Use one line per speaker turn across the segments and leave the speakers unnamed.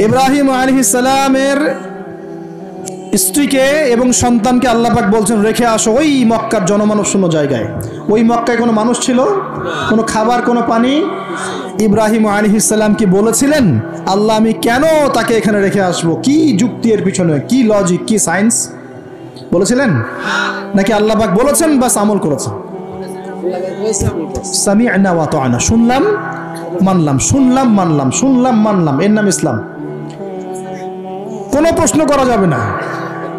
ইব্রাহিম আলাইহিস সালামের স্ত্রীকে এবং সন্তানকে আল্লাহ পাক বলছেন রেখে আসো ওই মক্কার জনমানব শূন্য জায়গায়। ওই মক্কায় কোনো মানুষ ছিল, কোনো খাবার, কোনো পানি? ইব্রাহিম আলাইহিস সালাম কি বলেছিলেন আল্লাহ আমি কেন তাকে এখানে রেখে আসবো? কি যুক্তি এর পিছনে, কি লজিক, কি সায়েন্স? বলেছিলেন নাকি আল্লাহ পাক বলেছেন বাস আমল করেছেন? সামি'না ওয়া আতা'না, শুনলাম মানলাম, শুনলাম মানলাম, শুনলাম মানলাম, এর নাম ইসলাম। কোনো প্রশ্ন করা যাবে না।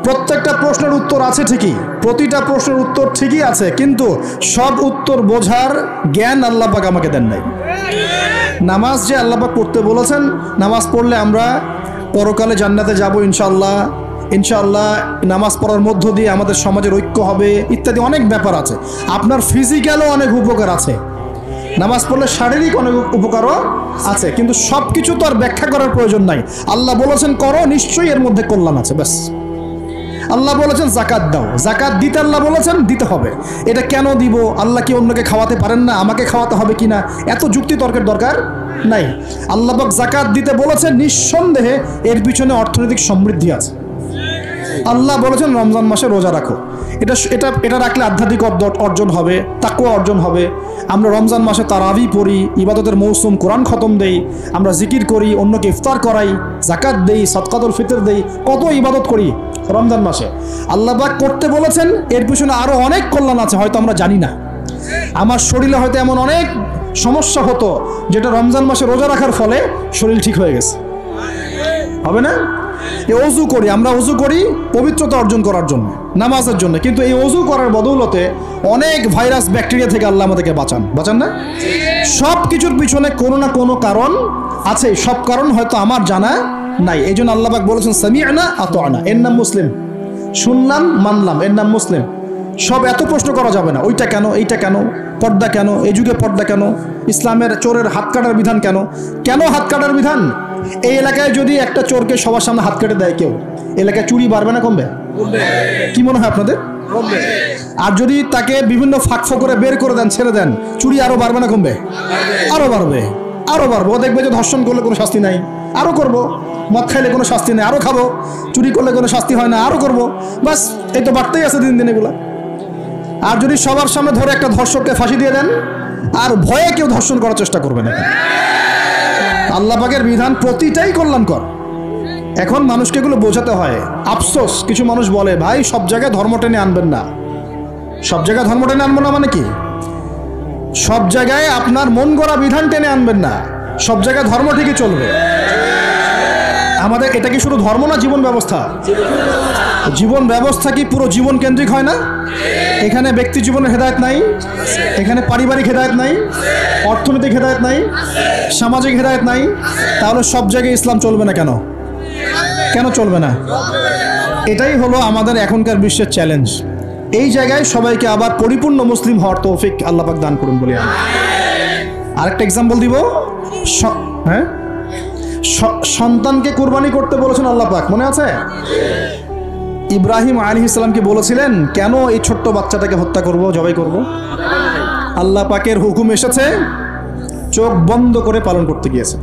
প্রত্যেকটা প্রশ্নের উত্তর আছে ঠিকই, প্রতিটা প্রশ্নের উত্তর ঠিকই আছে, কিন্তু সব উত্তর বোঝার জ্ঞান আল্লাহ পাক আমাকে দেন নাই। নামাজ যে আল্লাহ পাক পড়তে বলেছেন, নামাজ পড়লে আমরা পরকালে জান্নাতে যাব ইনশাআল্লাহ, ইনশাআল্লাহ নামাজ পড়ার মধ্য দিয়ে আমাদের সমাজের ঐক্য হবে ইত্যাদি অনেক ব্যাপার আছে। আপনার ফিজিক্যালও অনেক উপকার আছে, নামাজ পড়লে শারীরিক অনেক উপকারও আছে, কিন্তু সব কিছু তো আর ব্যাখ্যা করার প্রয়োজন নাই। আল্লাহ বলেছেন করো, নিশ্চয়ই এর মধ্যে কল্যাণ আছে, ব্যাস। আল্লাহ বলেছেন জাকাত দাও, জাকাত দিতে আল্লাহ বলেছেন দিতে হবে। এটা কেন দিব? আল্লাহ কি অন্যকে খাওয়াতে পারেন না? আমাকে খাওয়াতে হবে কিনা? এত যুক্তি তর্কের দরকার নাই। আল্লাহ পাক জাকাত দিতে বলেছেন, নিঃসন্দেহে এর পিছনে অর্থনৈতিক সমৃদ্ধি আছে। আল্লাহ বলেছেন রমজান মাসে রোজা রাখো, এটা রাখলে আধ্যাত্মিক অর্জন হবে, তাকওয়া অর্জন হবে। আমরা রমজান মাসে তারাবি পড়ি, ইবাদতের মৌসুম, কোরআন খতম দেই, আমরা জিকির করি, অন্যকে ইফতার করাই, জাকাত দেই, সদকাতুল ফিতর দেই, কত ইবাদত করি রমজান মাসে। আল্লাহ পাক করতে বলেছেন, এর পিছনে আরো অনেক কল্যাণ আছে, হয়তো আমরা জানি না। আমার শরীরে হয়তো এমন অনেক সমস্যা হতো যেটা রমজান মাসে রোজা রাখার ফলে শরীর ঠিক হয়ে গেছে, হবে না? এই অজু করি, আমরা অজু করি পবিত্রতা অর্জন করার জন্য, নামাজের জন্য, কিন্তু এই অজু করার বদৌলতে অনেক ভাইরাস ব্যাকটেরিয়া থেকে আল্লাহ আমাদেরকে বাঁচান না? সব কিছুর পিছনে কোনো না কোনো কারণ আছে, সব কারণ হয়তো আমার জানা নাই। এই জন্য আল্লাহ পাক বলেছেন সামি'না আতা'না, এর নাম মুসলিম। শুনলাম মানলাম, এর নাম মুসলিম। সব এত প্রশ্ন করা যাবে না, ওইটা কেন, এইটা কেন, পর্দা কেন, এই যুগে পর্দা কেন, ইসলামের চোরের হাত কাটার বিধান কেন? কেন হাত কাটার বিধান? এই এলাকায় যদি একটা চোরকে সবার সামনে হাত কেটে দেয় কেউ, এলাকায় চুরি বাড়বে না কমবে? কি মনে হয় আপনাদের? আর যদি তাকে বিভিন্ন ফাঁক করে বের করে দেন, ছেড়ে দেন, চুরি আরো বাড়বে না কমবে? আরো বাড়বে, আরো বাড়বে। ও দেখবে যে ধর্ষণ করলে কোনো শাস্তি নাই, আরো করব। মদ খাইলে কোনো শাস্তি নেই, আরো খাবো। চুরি করলে কোনো শাস্তি হয় না, আরো করব। বাস এই তো বাড়তেই আছে দিন দিন এগুলা। আর যদি সবার সামনে ধরে একটা ধর্ষককে ফাঁসি দিয়ে দেন, আর ভয়ে কেউ ধর্ষণ করার চেষ্টা করবে না। আল্লাহ পাকের বিধান প্রতিটাই কল্যাণকর। এখন মানুষকে এগুলো বোঝাতে হয়। আফসোস, কিছু মানুষ বলে ভাই সব জায়গায় ধর্ম টেনে আনবেন না। সব জায়গায় ধর্ম টেনে আনবো না মানে কি? সব জায়গায় আপনার মন গড়া বিধান টেনে আনবেন না, সব জায়গায় ধর্ম ঠিকই চলবে। আমাদের এটা কি শুধু ধর্ম না, জীবন ব্যবস্থা? জীবন ব্যবস্থা কি পুরো জীবন কেন্দ্রিক হয় না? এখানে ব্যক্তি জীবনের হেদায়েত নাই, এখানে পারিবারিক হেদায়েত নাই, অর্থনৈতিক হেদায়েত নাই, সামাজিক হেদায়েত নাই। তাহলে সব জায়গায় ইসলাম চলবে না কেন? কেন চলবে না? এটাই হলো আমাদের এখনকার বিশ্বের চ্যালেঞ্জ। এই জায়গায় সবাইকে আবার পরিপূর্ণ মুসলিম হওয়ার তৌফিক আল্লাহ পাক দান করুন বলি। আরেকটা এক্সাম্পল দিব। হ্যাঁ, সন্তানকে কুরবানি করতে বলেছেন আল্লাহ পাক, মনে আছে? ইব্রাহিম আলাইহিস সালামকে বলেছিলেন কেন এই ছোট্ট বাচ্চাটাকে হত্যা করব, জবাই করব? আল্লাহ পাকের হুকুম এসেছে, চোখ বন্ধ করে পালন করতে গিয়েছে।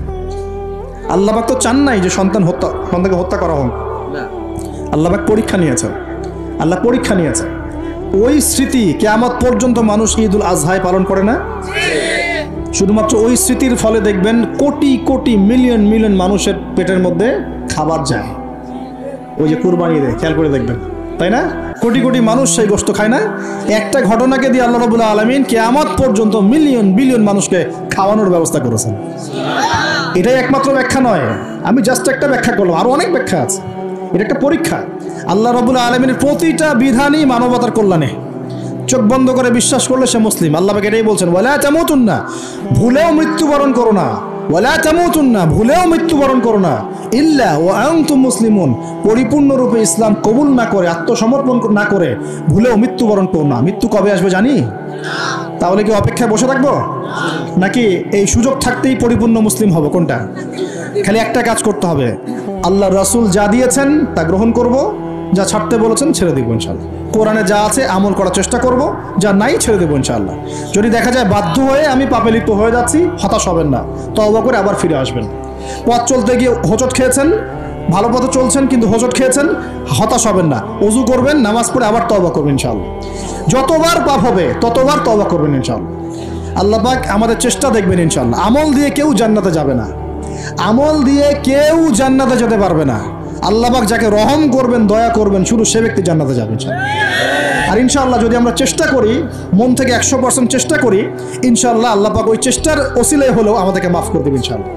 আল্লাহ পাক তো চান নাই যে সন্তানকে হত্যা করা হোক। আল্লাহ পাক পরীক্ষা নিয়েছেন, আল্লাহ পরীক্ষা নিয়েছে। ওই স্মৃতি কিয়ামত পর্যন্ত মানুষ ঈদুল আজহায় পালন করে না? শুধুমাত্র ওই স্মৃতির ফলে দেখবেন কোটি কোটি মিলিয়ন মিলিয়ন মানুষের পেটের মধ্যে খাবার যায়। ওই যে কুরবানি দেয়, খেয়াল করে দেখবেন, তাই না? কোটি কোটি মানুষ সেই গোশত খায় না? একটা ঘটনাকে দিয়ে আল্লাহ রাব্বুল আলামিন কিয়ামত পর্যন্ত মিলিয়ন বিলিয়ন মানুষকে খাওয়ানোর ব্যবস্থা করেছেন। এটাই একমাত্র ব্যাখ্যা নয়, আমি জাস্ট একটা ব্যাখ্যা করলাম, আরো অনেক ব্যাখ্যা আছে। এটা একটা পরীক্ষা। আল্লাহ রাব্বুল আলামিনের প্রতিটা বিধানই মানবতার কল্যাণে। চোখ বন্ধ করে বিশ্বাস করলে সে মুসলিম। আল্লাহ পাক এটাই বলছেন, ওয়ালা তামুতুন্না, ভুলেও মৃত্যুবরণ করো না। ওয়ালা তামুতুন্না, ভুলেও মৃত্যুবরণ করো না, ইল্লা ওয়া আনতুম মুসলিমুন, পরিপূর্ণরূপে ইসলাম কবুল না করে, আত্মসমর্পণ না করে ভুলেও মৃত্যুবরণ করো না। মৃত্যু কবে আসবে জানি? তাহলে কি অপেক্ষায় বসে থাকবো? নাকি এই সুযোগ থাকতেই পরিপূর্ণ মুসলিম হব? কোনটা? খালি একটা কাজ করতে হবে, আল্লাহ রাসূল যা দিয়েছেন তা গ্রহণ করব, যা ছাড়তে বলেছেন ছেড়ে দিব ইনশাআল্লাহ। কোরআনে যা আছে আমল করার চেষ্টা করব, যা নাই ছেড়ে দেবো ইনশাআল্লাহ। যদি দেখা যায় বাধ্য হয়ে আমি পাপে লিপ্ত হয়ে যাচ্ছি, হতাশ হবেন না, তওবা করে আবার ফিরে আসবেন। পথ চলতে গিয়ে হোঁচট খেয়েছেন, ভালো পথে চলছেন কিন্তু হোঁচট খেয়েছেন, হতাশ হবেন না, ওযু করবেন, নামাজ পড়ে আবার তওবা করবেন ইনশাআল্লাহ। যতবার পাপ হবে ততবার তওবা করবেন ইনশাআল্লাহ। আল্লাহ পাক আমাদের চেষ্টা দেখবেন ইনশাআল্লাহ। আমল দিয়ে কেউ জান্নাতে যাবে না, আমল দিয়ে কেউ জান্নাতে যেতে পারবে না। আল্লাহ পাক যাকে রহম করবেন, দয়া করবেন, শুধু সে ব্যক্তি জান্নাতে যাবে ইনশাআল্লাহ। আর ইনশাআল্লাহ যদি আমরা চেষ্টা করি, মন থেকে 100% চেষ্টা করি, ইনশাআল্লাহ আল্লাহ পাক ওই চেষ্টার ওসিলায় হলেও আমাদেরকে মাফ করে দেবেন ইনশাআল্লাহ।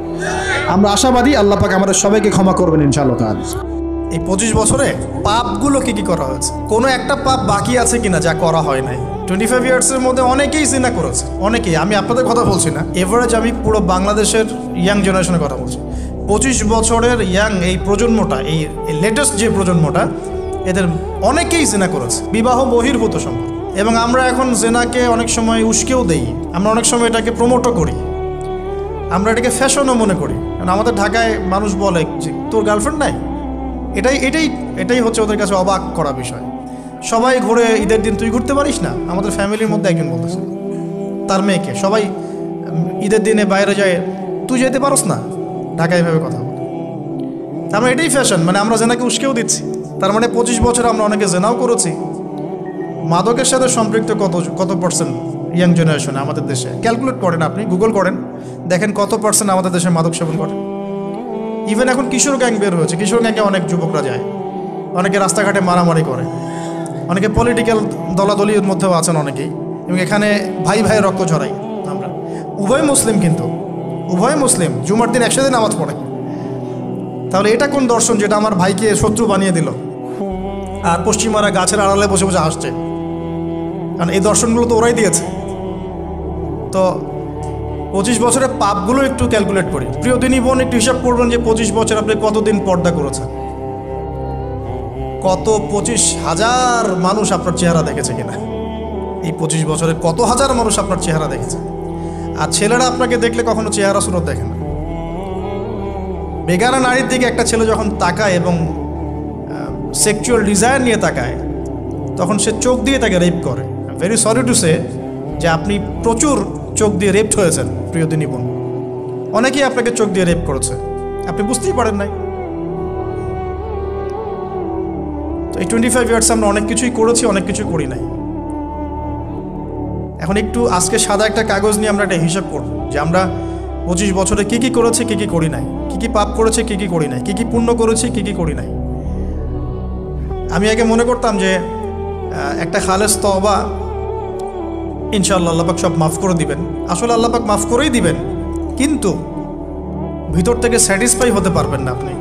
আমরা আশাবাদী আল্লাহ পাক আমাদের সবাইকে ক্ষমা করবেন ইনশাআল্লাহ তাআলা।
এই 25 বছরে পাপগুলো কি কি করা হয়েছে? কোনো একটা পাপ বাকি আছে কিনা যা করা হয় নাই? 25 ইয়ার্সের মধ্যে অনেকেই জিনা করেছে, অনেকেই। আমি আপনাদের কথা বলছি না, এভারেজ আমি পুরো বাংলাদেশের ইয়াং জেনারেশনের কথা বলছি। 25 বছরের ইয়াং এই প্রজন্মটা, এই লেটেস্ট যে প্রজন্মটা, এদের অনেকেই জিনা করেছে, বিবাহ বহির্ভূত সম্পর্ক। এবং আমরা এখন জেনাকে অনেক সময় উস্কেও দেই, আমরা অনেক সময় এটাকে প্রমোটও করি, আমরা এটাকে ফ্যাশনও মনে করি। কারণ আমাদের ঢাকায় মানুষ বলে যে তোর গার্লফ্রেন্ড নাই, এটাই হচ্ছে ওদের কাছে অবাক করা বিষয়। সবাই ঘুরে, ঈদের দিন তুই ঘুরতে পারিস না? আমাদের ফ্যামিলির মধ্যে একজন বলতেছে তার মেয়েকে, সবাই ঈদের দিনে বাইরে যায়, তুই যেতে পারস না? ঢাকায় এভাবে কথা বলে। তার মানে এটাই ফ্যাশন, মানে আমরা জেনাকে উস্কেও দিচ্ছি। তার মানে 25 বছর আমরা অনেকে জেনাও করেছি। মাদকের সাথে সম্পৃক্ত কত পার্সেন্ট ইয়াং জেনারেশনে আমাদের দেশে? ক্যালকুলেট করেন, আপনি গুগল করেন, দেখেন কত পার্সেন্ট আমাদের দেশে মাদক সেবন করে। ইভেন এখন কিশোর গ্যাং বের হয়েছে, কিশোর গ্যাংয়ে অনেক যুবকরা যায়, অনেকে রাস্তাঘাটে মারামারি করে, অনেকে পলিটিক্যাল দলাদলির মধ্যেও আছেন অনেকেই, এবং এখানে ভাই ভাই রক্ত ঝরাই। আমরা উভয় মুসলিম, কিন্তু উভয় মুসলিম, জুমার দিন একসাথে নামাজ পড়ে। তাহলে এটা কোন দর্শন যেটা আমার ভাইকে শত্রু বানিয়ে দিল, আর পশ্চিমারা গাছের আড়ালে বসে বসে আসছে? কারণ এই দর্শনগুলো তো ওরাই দিয়েছে। তো 25 বছরের পাপগুলো একটু ক্যালকুলেট করি। প্রিয় দিনী বোন, একটু হিসাব করবেন যে 25 বছর আপনি কতদিন পর্দা করেছেন, কত 25,000 মানুষ আপনার চেহারা দেখেছে কিনা? এই 25 বছরে কত হাজার মানুষ আপনার চেহারা দেখেছে? আর ছেলেরা আপনাকে দেখলে কখনো চেহারা সুরত দেখে না। বেগানা নারীর দিকে একটা ছেলে যখন তাকায় এবং সেক্সুয়াল ডিজায়ার নিয়ে তাকায়, তখন সে চোখ দিয়ে তাকে রেপ করে। ভেরি সরি টু সে যে আপনি প্রচুর চোখ দিয়ে রেপড হয়েছেন প্রিয় দিনী বোন। অনেকেই আপনাকে চোখ দিয়ে রেপ করেছে, আপনি বুঝতেই পারেন নাই। তো এই 25 ইয়ার্স আমরা অনেক কিছুই করেছি, অনেক কিছু করি নাই। এখন একটু আজকে সাদা একটা কাগজ নিয়ে আমরা একটা হিসাব করব যে আমরা 25 বছরে কী কী করেছি, কী কী করি নাই, কী কী পাপ করেছি, কী কী করি নাই, কী কী পুণ্য করেছি, কী কী করি নাই। আমি আগে মনে করতাম যে একটা খালেস তওবা, ইনশাআল্লাহ আল্লাহ পাক সব মাফ করে দিবেন। আসলে আল্লাহ পাক মাফ করেই দিবেন, কিন্তু ভিতর থেকে স্যাটিসফাই হতে পারবেন না আপনি।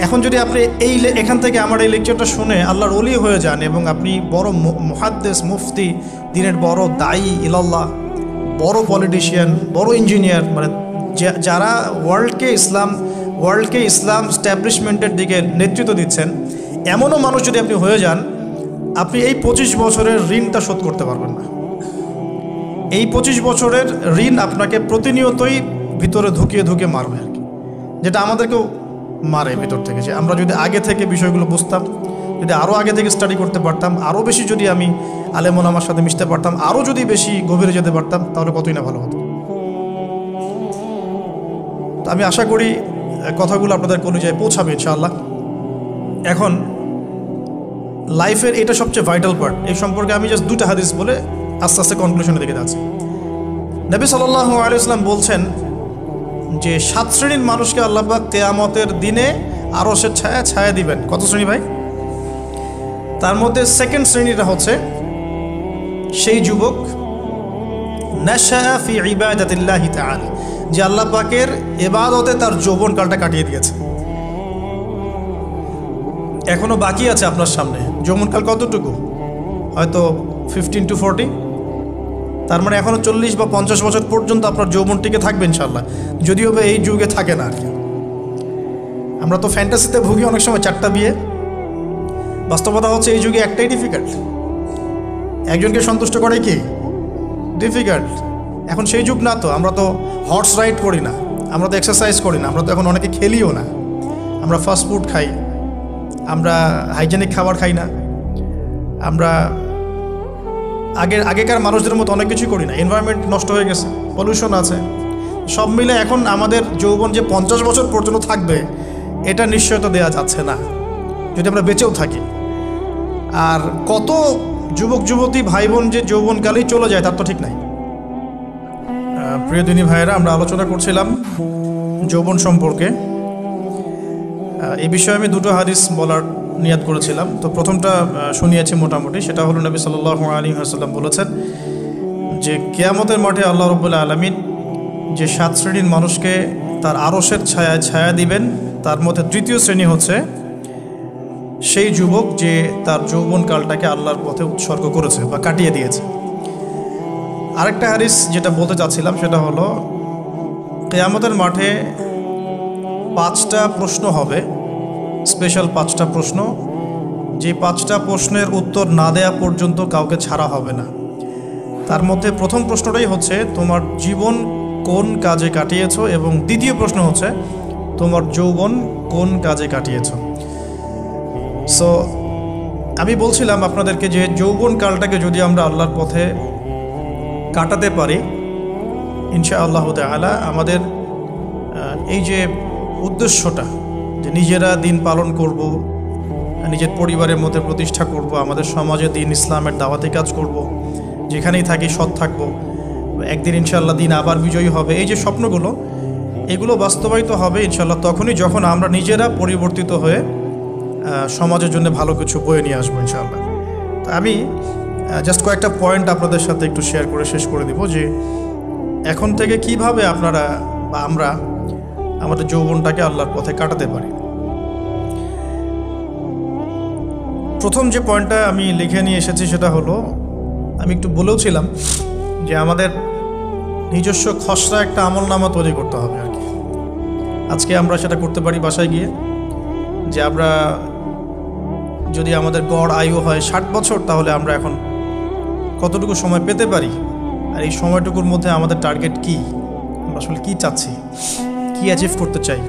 এখন যদি আপনি এখান থেকে আমার এই লেকচারটা শুনে আল্লাহর ওলি হয়ে যান এবং আপনি বড় মুহাদ্দিস, মুফতি, দিনের বড় দায়ী ইলাল্লাহ, বড় পলিটিশিয়ান, বড় ইঞ্জিনিয়ার, মানে যারা ওয়ার্ল্ডকে ইসলাম স্ট্যাবলিশমেন্টের দিকে নেতৃত্ব দিচ্ছেন, এমনও মানুষ যদি আপনি হয়ে যান, আপনি এই 25 বছরের ঋণটা শোধ করতে পারবেন না। এই 25 বছরের ঋণ আপনাকে প্রতিনিয়তই ভিতরে ঢুকিয়ে মারবে আর কি, যেটা আমাদেরকেও মারে ভিতর থেকে। যে আমরা যদি আগে থেকে বিষয়গুলো বুঝতাম, যদি আরও আগে থেকে স্টাডি করতে পারতাম, আরও বেশি যদি আমি আলেম ওলামার সাথে মিশতে পারতাম, আরও যদি বেশি গভীরে যেতে পারতাম, তাহলে কতই না ভালো হতো। তো আমি আশা করি কথাগুলো আপনাদের কলিজায় পৌঁছাবে ইনশাআল্লাহ। এখন লাইফের এটা সবচেয়ে ভাইটাল পার্ট। এই সম্পর্কে আমি জাস্ট 2টা হাদিস বলে আস্তে আস্তে কনক্লুশনের দিকে যাচ্ছি। নবী সাল্লাল্লাহু আলাইহি ওয়াসাল্লাম বলছেন যে 7 শ্রেণীর মানুষকে আল্লাহ পাক কিয়ামতের দিনে আরশের ছায়া দিবেন। কত শ্রেণী ভাই? তার মধ্যে সেকেন্ড শ্রেণীটা হচ্ছে সেই যুবক নাশাআ ফি ইবাদাতিল্লাহি তাআলা, যে আল্লাহ পাকের ইবাদতে তার যৌবনকালটা কাটিয়ে দিয়েছে। এখনো বাকি আছে আপনার সামনে। যৌবনকাল কতটুকু? হয়তো 15 to 40। তার মানে এখনো 40 বা 50 বছর পর্যন্ত আপনার যৌবন টিকে থাকবে ইনশাআল্লাহ, যদিও বা এই যুগে থাকে না আর কি। আমরা তো ফ্যান্টাসিতে ভুগি অনেক সময় 4টা বিয়ে। বাস্তবতা হচ্ছে এই যুগে একটাই ডিফিকাল্ট। একজনকে সন্তুষ্ট করে কি ডিফিকাল্ট। এখন সেই যুগ না তো। আমরা তো হর্স রাইড করি না, আমরা তো এক্সারসাইজ করি না, আমরা তো এখন অনেকে খেলিও না। আমরা ফাস্ট ফুড খাই, আমরা হাইজেনিক খাবার খাই না, আমরা আগেকার মানুষদের মতো অনেক কিছুই করি না। এনভায়রনমেন্ট নষ্ট হয়ে গেছে, পলিউশন আছে। সব মিলে এখন আমাদের যৌবন যে 50 বছর পর্যন্ত থাকবে এটা নিশ্চয়তা দেওয়া যাচ্ছে না, যদি আমরা বেঁচেও থাকি। আর কত যুবক যুবতী ভাই বোন যে যৌবনকালেই চলে যায় তার তো ঠিক নাই। প্রিয় দিনী ভাইয়েরা, আমরা আলোচনা করছিলাম যৌবন সম্পর্কে। এই বিষয়ে আমি দুটো হাদিস বলার নিয়াত করেছিলাম। তো প্রথমটা শুনিয়েছি মোটামুটি, সেটা হলো নবী সাল্লাল্লাহু আলাইহি ওয়াসাল্লাম বলেছেন যে কিয়ামতের মাঠে আল্লাহ রাব্বুল আলামিন যে 7 শ্রেণীর মানুষকে তার আরশের ছায়ায় ছায়া দিবেন, তার মধ্যে তৃতীয় শ্রেণী হচ্ছে সেই যুবক যে তার যৌবনকালটাকে আল্লাহর পথে উৎসর্গ করেছে বা কাটিয়ে দিয়েছে। আরেকটা হাদিস যেটা বলতে চাচ্ছিলাম সেটা হলো কিয়ামতের মাঠে 5টা প্রশ্ন হবে, স্পেশাল 5টা প্রশ্ন, যে 5টা প্রশ্নের উত্তর না দেয়া পর্যন্ত কাউকে ছাড়া হবে না। তার মধ্যে প্রথম প্রশ্নটাই হচ্ছে তোমার জীবন কোন কাজে কাটিয়েছো, এবং দ্বিতীয় প্রশ্ন হচ্ছে তোমার যৌবন কোন কাজে কাটিয়েছো। সো আমি বলছিলাম আপনাদেরকে যে যৌবন কালটাকে যদি আমরা আল্লাহর পথে কাটাতে পারি, ইনশাআল্লাহ তাআলা আমাদের এই যে উদ্দেশ্যটা যে নিজেরা দিন পালন করব, নিজের পরিবারের মধ্যে প্রতিষ্ঠা করব, আমাদের সমাজে দিন ইসলামের দাওয়াতি কাজ করব, যেখানেই থাকি সৎ থাকব, একদিন ইনশাআল্লাহ দিন আবার বিজয়ী হবে, এই যে স্বপ্নগুলো, এগুলো বাস্তবায়িত হবে ইনশাআল্লাহ তখনই যখন আমরা নিজেরা পরিবর্তিত হয়ে সমাজের জন্য ভালো কিছু বয়ে নিয়ে আসবো ইনশাআল্লাহ। তো আমি জাস্ট কয়েকটা পয়েন্ট আপনাদের সাথে একটু শেয়ার করে শেষ করে দিব যে এখন থেকে কিভাবে আপনারা বা আমরা আমাদের যৌবনটাকে আল্লাহর পথে কাটাতে পারি। প্রথম যে পয়েন্টটা আমি লিখে নিয়ে এসেছি সেটা হলো, আমি একটু বলেওছিলাম যে আমাদের নিজস্ব খসড়া একটা আমলনামা তৈরি করতে হবে আর কি। আজকে আমরা সেটা করতে পারি বাসায় গিয়ে, যে আমরা যদি আমাদের গড় আয়ু হয় 60 বছর, তাহলে আমরা এখন কতটুকু সময় পেতে পারি, আর এই সময়টুকুর মধ্যে আমাদের টার্গেট কি, আমরা আসলে কী চাচ্ছি, কী অ্যাচিভ করতে চাই,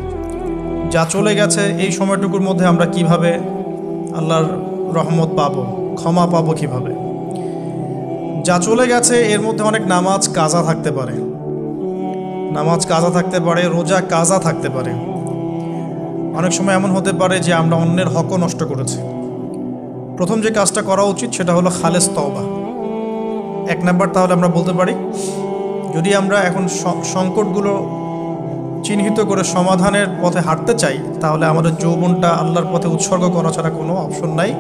যা চলে গেছে এই সময়টুকুর মধ্যে আমরা কিভাবে আল্লাহর রহমত পাবো, ক্ষমা পাবো কিভাবে। যা চলে গেছে এর মধ্যে অনেক নামাজ কাজা থাকতে পারে, রোজা কাজা থাকতে পারে। অনেক সময় এমন হতে পারে যে আমরা অন্যের হকও নষ্ট করেছি। প্রথম যে কাজটা করা উচিত সেটা হলো খালেস তওবা। 1 নাম্বার তাহলে আমরা বলতে পারি, যদি আমরা এখন সংকটগুলো চিহ্নিত করে সমাধানের পথে হাঁটতে চাই, তাহলে আমাদের যৌবনটা আল্লাহর পথে উৎসর্গ করা ছাড়া কোনো অপশন নাই।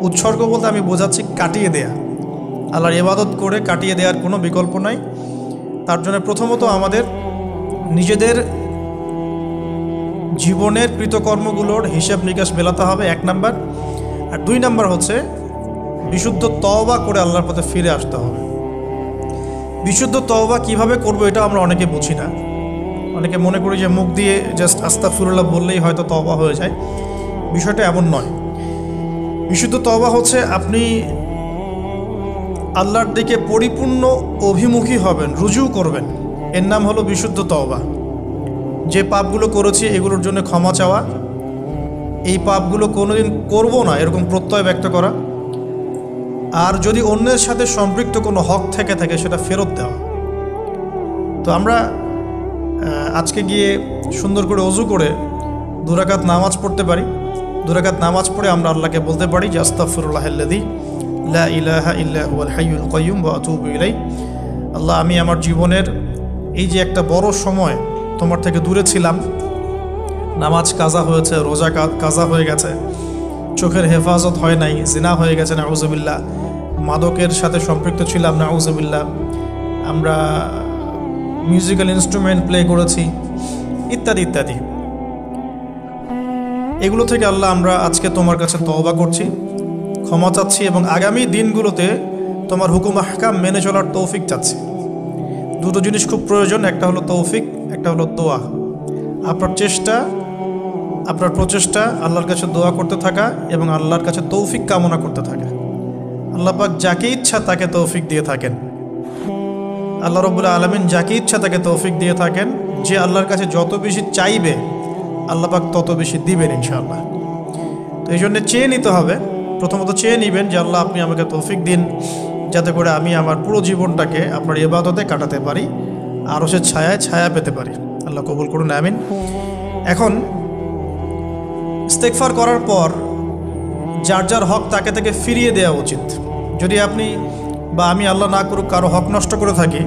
উৎসর্গ বলতে আমি বোঝাচ্ছি কাটিয়ে দেয়া, আল্লাহর ইবাদত করে কাটিয়ে দেওয়ার কোনো বিকল্প নাই। তার জন্য প্রথমত আমাদের নিজেদের জীবনের কৃতকর্মগুলোর হিসাব নিকাশ মেলাতে হবে, 1 নাম্বার। আর 2 নাম্বার হচ্ছে বিশুদ্ধ তওবা করে আল্লাহর পথে ফিরে আসতে হবে। বিশুদ্ধ তওবা কিভাবে করব এটা আমরা অনেকে বুঝি না। অনেকে মনে করি যে মুখ দিয়ে জাস্ট আস্তাগফিরুল্লাহ বললেই হয়তো তওবা হয়ে যায়। বিষয়টা এমন নয়। বিশুদ্ধ তওবা হচ্ছে আপনি আল্লাহর দিকে পরিপূর্ণ অভিমুখী হবেন, রুজু করবেন, এর নাম হলো বিশুদ্ধ তওবা। যে পাপগুলো করেছি এগুলোর জন্য ক্ষমা চাওয়া, এই পাপগুলো কোনোদিন করব না এরকম প্রত্যয় ব্যক্ত করা, আর যদি অন্যের সাথে সম্পৃক্ত কোনো হক থেকে থাকে সেটা ফেরত দেওয়া। তো আমরা আজকে গিয়ে সুন্দর করে ওযু করে 2 রাকাত নামাজ পড়তে পারি। 2 রাকাত নামাজ পড়ে আমরা আল্লাহকে বলতে পারি যে আস্তাগফিরুল্লাহাল্লাযী লা ইলাহা ইল্লা হুয়াল হাইয়ুল কাইয়্যুম ওয়া আতুবু ইলাইহি। আল্লাহ, আমি আমার জীবনের এই যে একটা বড় সময় তোমার থেকে দূরে ছিলাম, নামাজ কাজা হয়েছে, রোজা কাজা হয়ে গেছে, চোখের হেফাজত হয় নাই, জিনা হয়ে গেছে নাউযুবিল্লাহ, মাদকের সাথে সম্পৃক্ত ছিলাম নাউযুবিল্লাহ, আমরা মিউজিক্যাল ইনস্ট্রুমেন্ট প্লে করেছি, ইত্যাদি ইত্যাদি। এগুলো থেকে আল্লাহ আমরা আজকে তোমার কাছে তওবা করছি, ক্ষমা চাচ্ছি, এবং আগামী দিনগুলোতে তোমার হুকুম আহকাম মেনে চলার তৌফিক চাচ্ছি। 2টো জিনিস খুব প্রয়োজন, একটা হলো তৌফিক, একটা হলো দোয়া। আপনার প্রচেষ্টা আল্লাহর কাছে দোয়া করতে থাকা এবং আল্লাহর কাছে তৌফিক কামনা করতে থাকা। আল্লাহ পাক যাকে ইচ্ছা তাকে তৌফিক দিয়ে থাকেন। আল্লাহ রাব্বুল আলামিন যাকে ইচ্ছা তাকে তৌফিক দিয়ে থাকেন। যে আল্লাহর কাছে যত বেশি চাইবে আল্লাহ পাক তত বেশি দিবেন ইনশাআল্লাহ। তো এই জন্য চেয়ে নিতে হবে, প্রথমত চেয়ে নেবেন যে আল্লাহ আপনি আমাকে তৌফিক দিন যাতে করে আমি আমার পুরো জীবনটাকে আপনার ইবাদতে কাটাতে পারি। আরশের ছায়ায় ছায়া পেতে পারি। আল্লাহ কবুল করুন, আমিন। এখন ইস্তেগফার করার পর যার যার হক তাকে তাকে ফিরিয়ে দেওয়া উচিত। যদি আপনি বা আমি আল্লাহ না করুক কারো হক নষ্ট করে থাকি,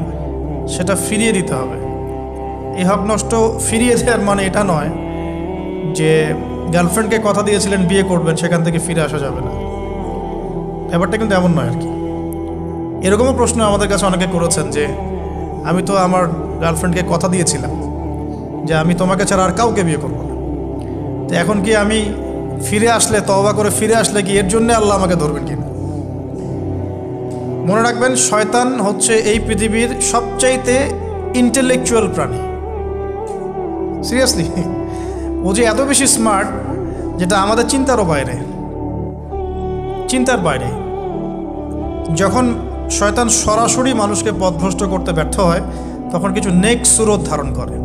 সেটা ফিরিয়ে দিতে হবে। এই হক নষ্ট ফিরিয়ে দেওয়ার মানে এটা নয় যে গার্লফ্রেন্ডকে কথা দিয়েছিলেন বিয়ে করবেন, সেখান থেকে ফিরে আসা যাবে না, ব্যাপারটা কিন্তু এমন নয় আর কি। এরকমও প্রশ্ন আমাদের কাছে অনেকে করেছেন যে আমি তো আমার গার্লফ্রেন্ডকে কথা দিয়েছিলাম যে আমি তোমাকে ছাড়া আর কাউকে বিয়ে করবো না, তো এখন কি আমি ফিরে আসলে, তওবা করে ফিরে আসলে কি এর জন্যে আল্লাহ আমাকে ধরবেন কিনা? মনে রাখবেন, শয়তান হচ্ছে এই পৃথিবীর সবচাইতে ইন্টেলেকচুয়াল প্রাণী। সিরিয়াসলি, ও যে এত বেশি স্মার্ট যেটা আমাদের চিন্তারও বাইরে, চিন্তার বাইরে। যখন শয়তান সরাসরি মানুষকে পথভ্রষ্ট করতে ব্যর্থ হয়, তখন কিছু নেক সুরত ধারণ করে।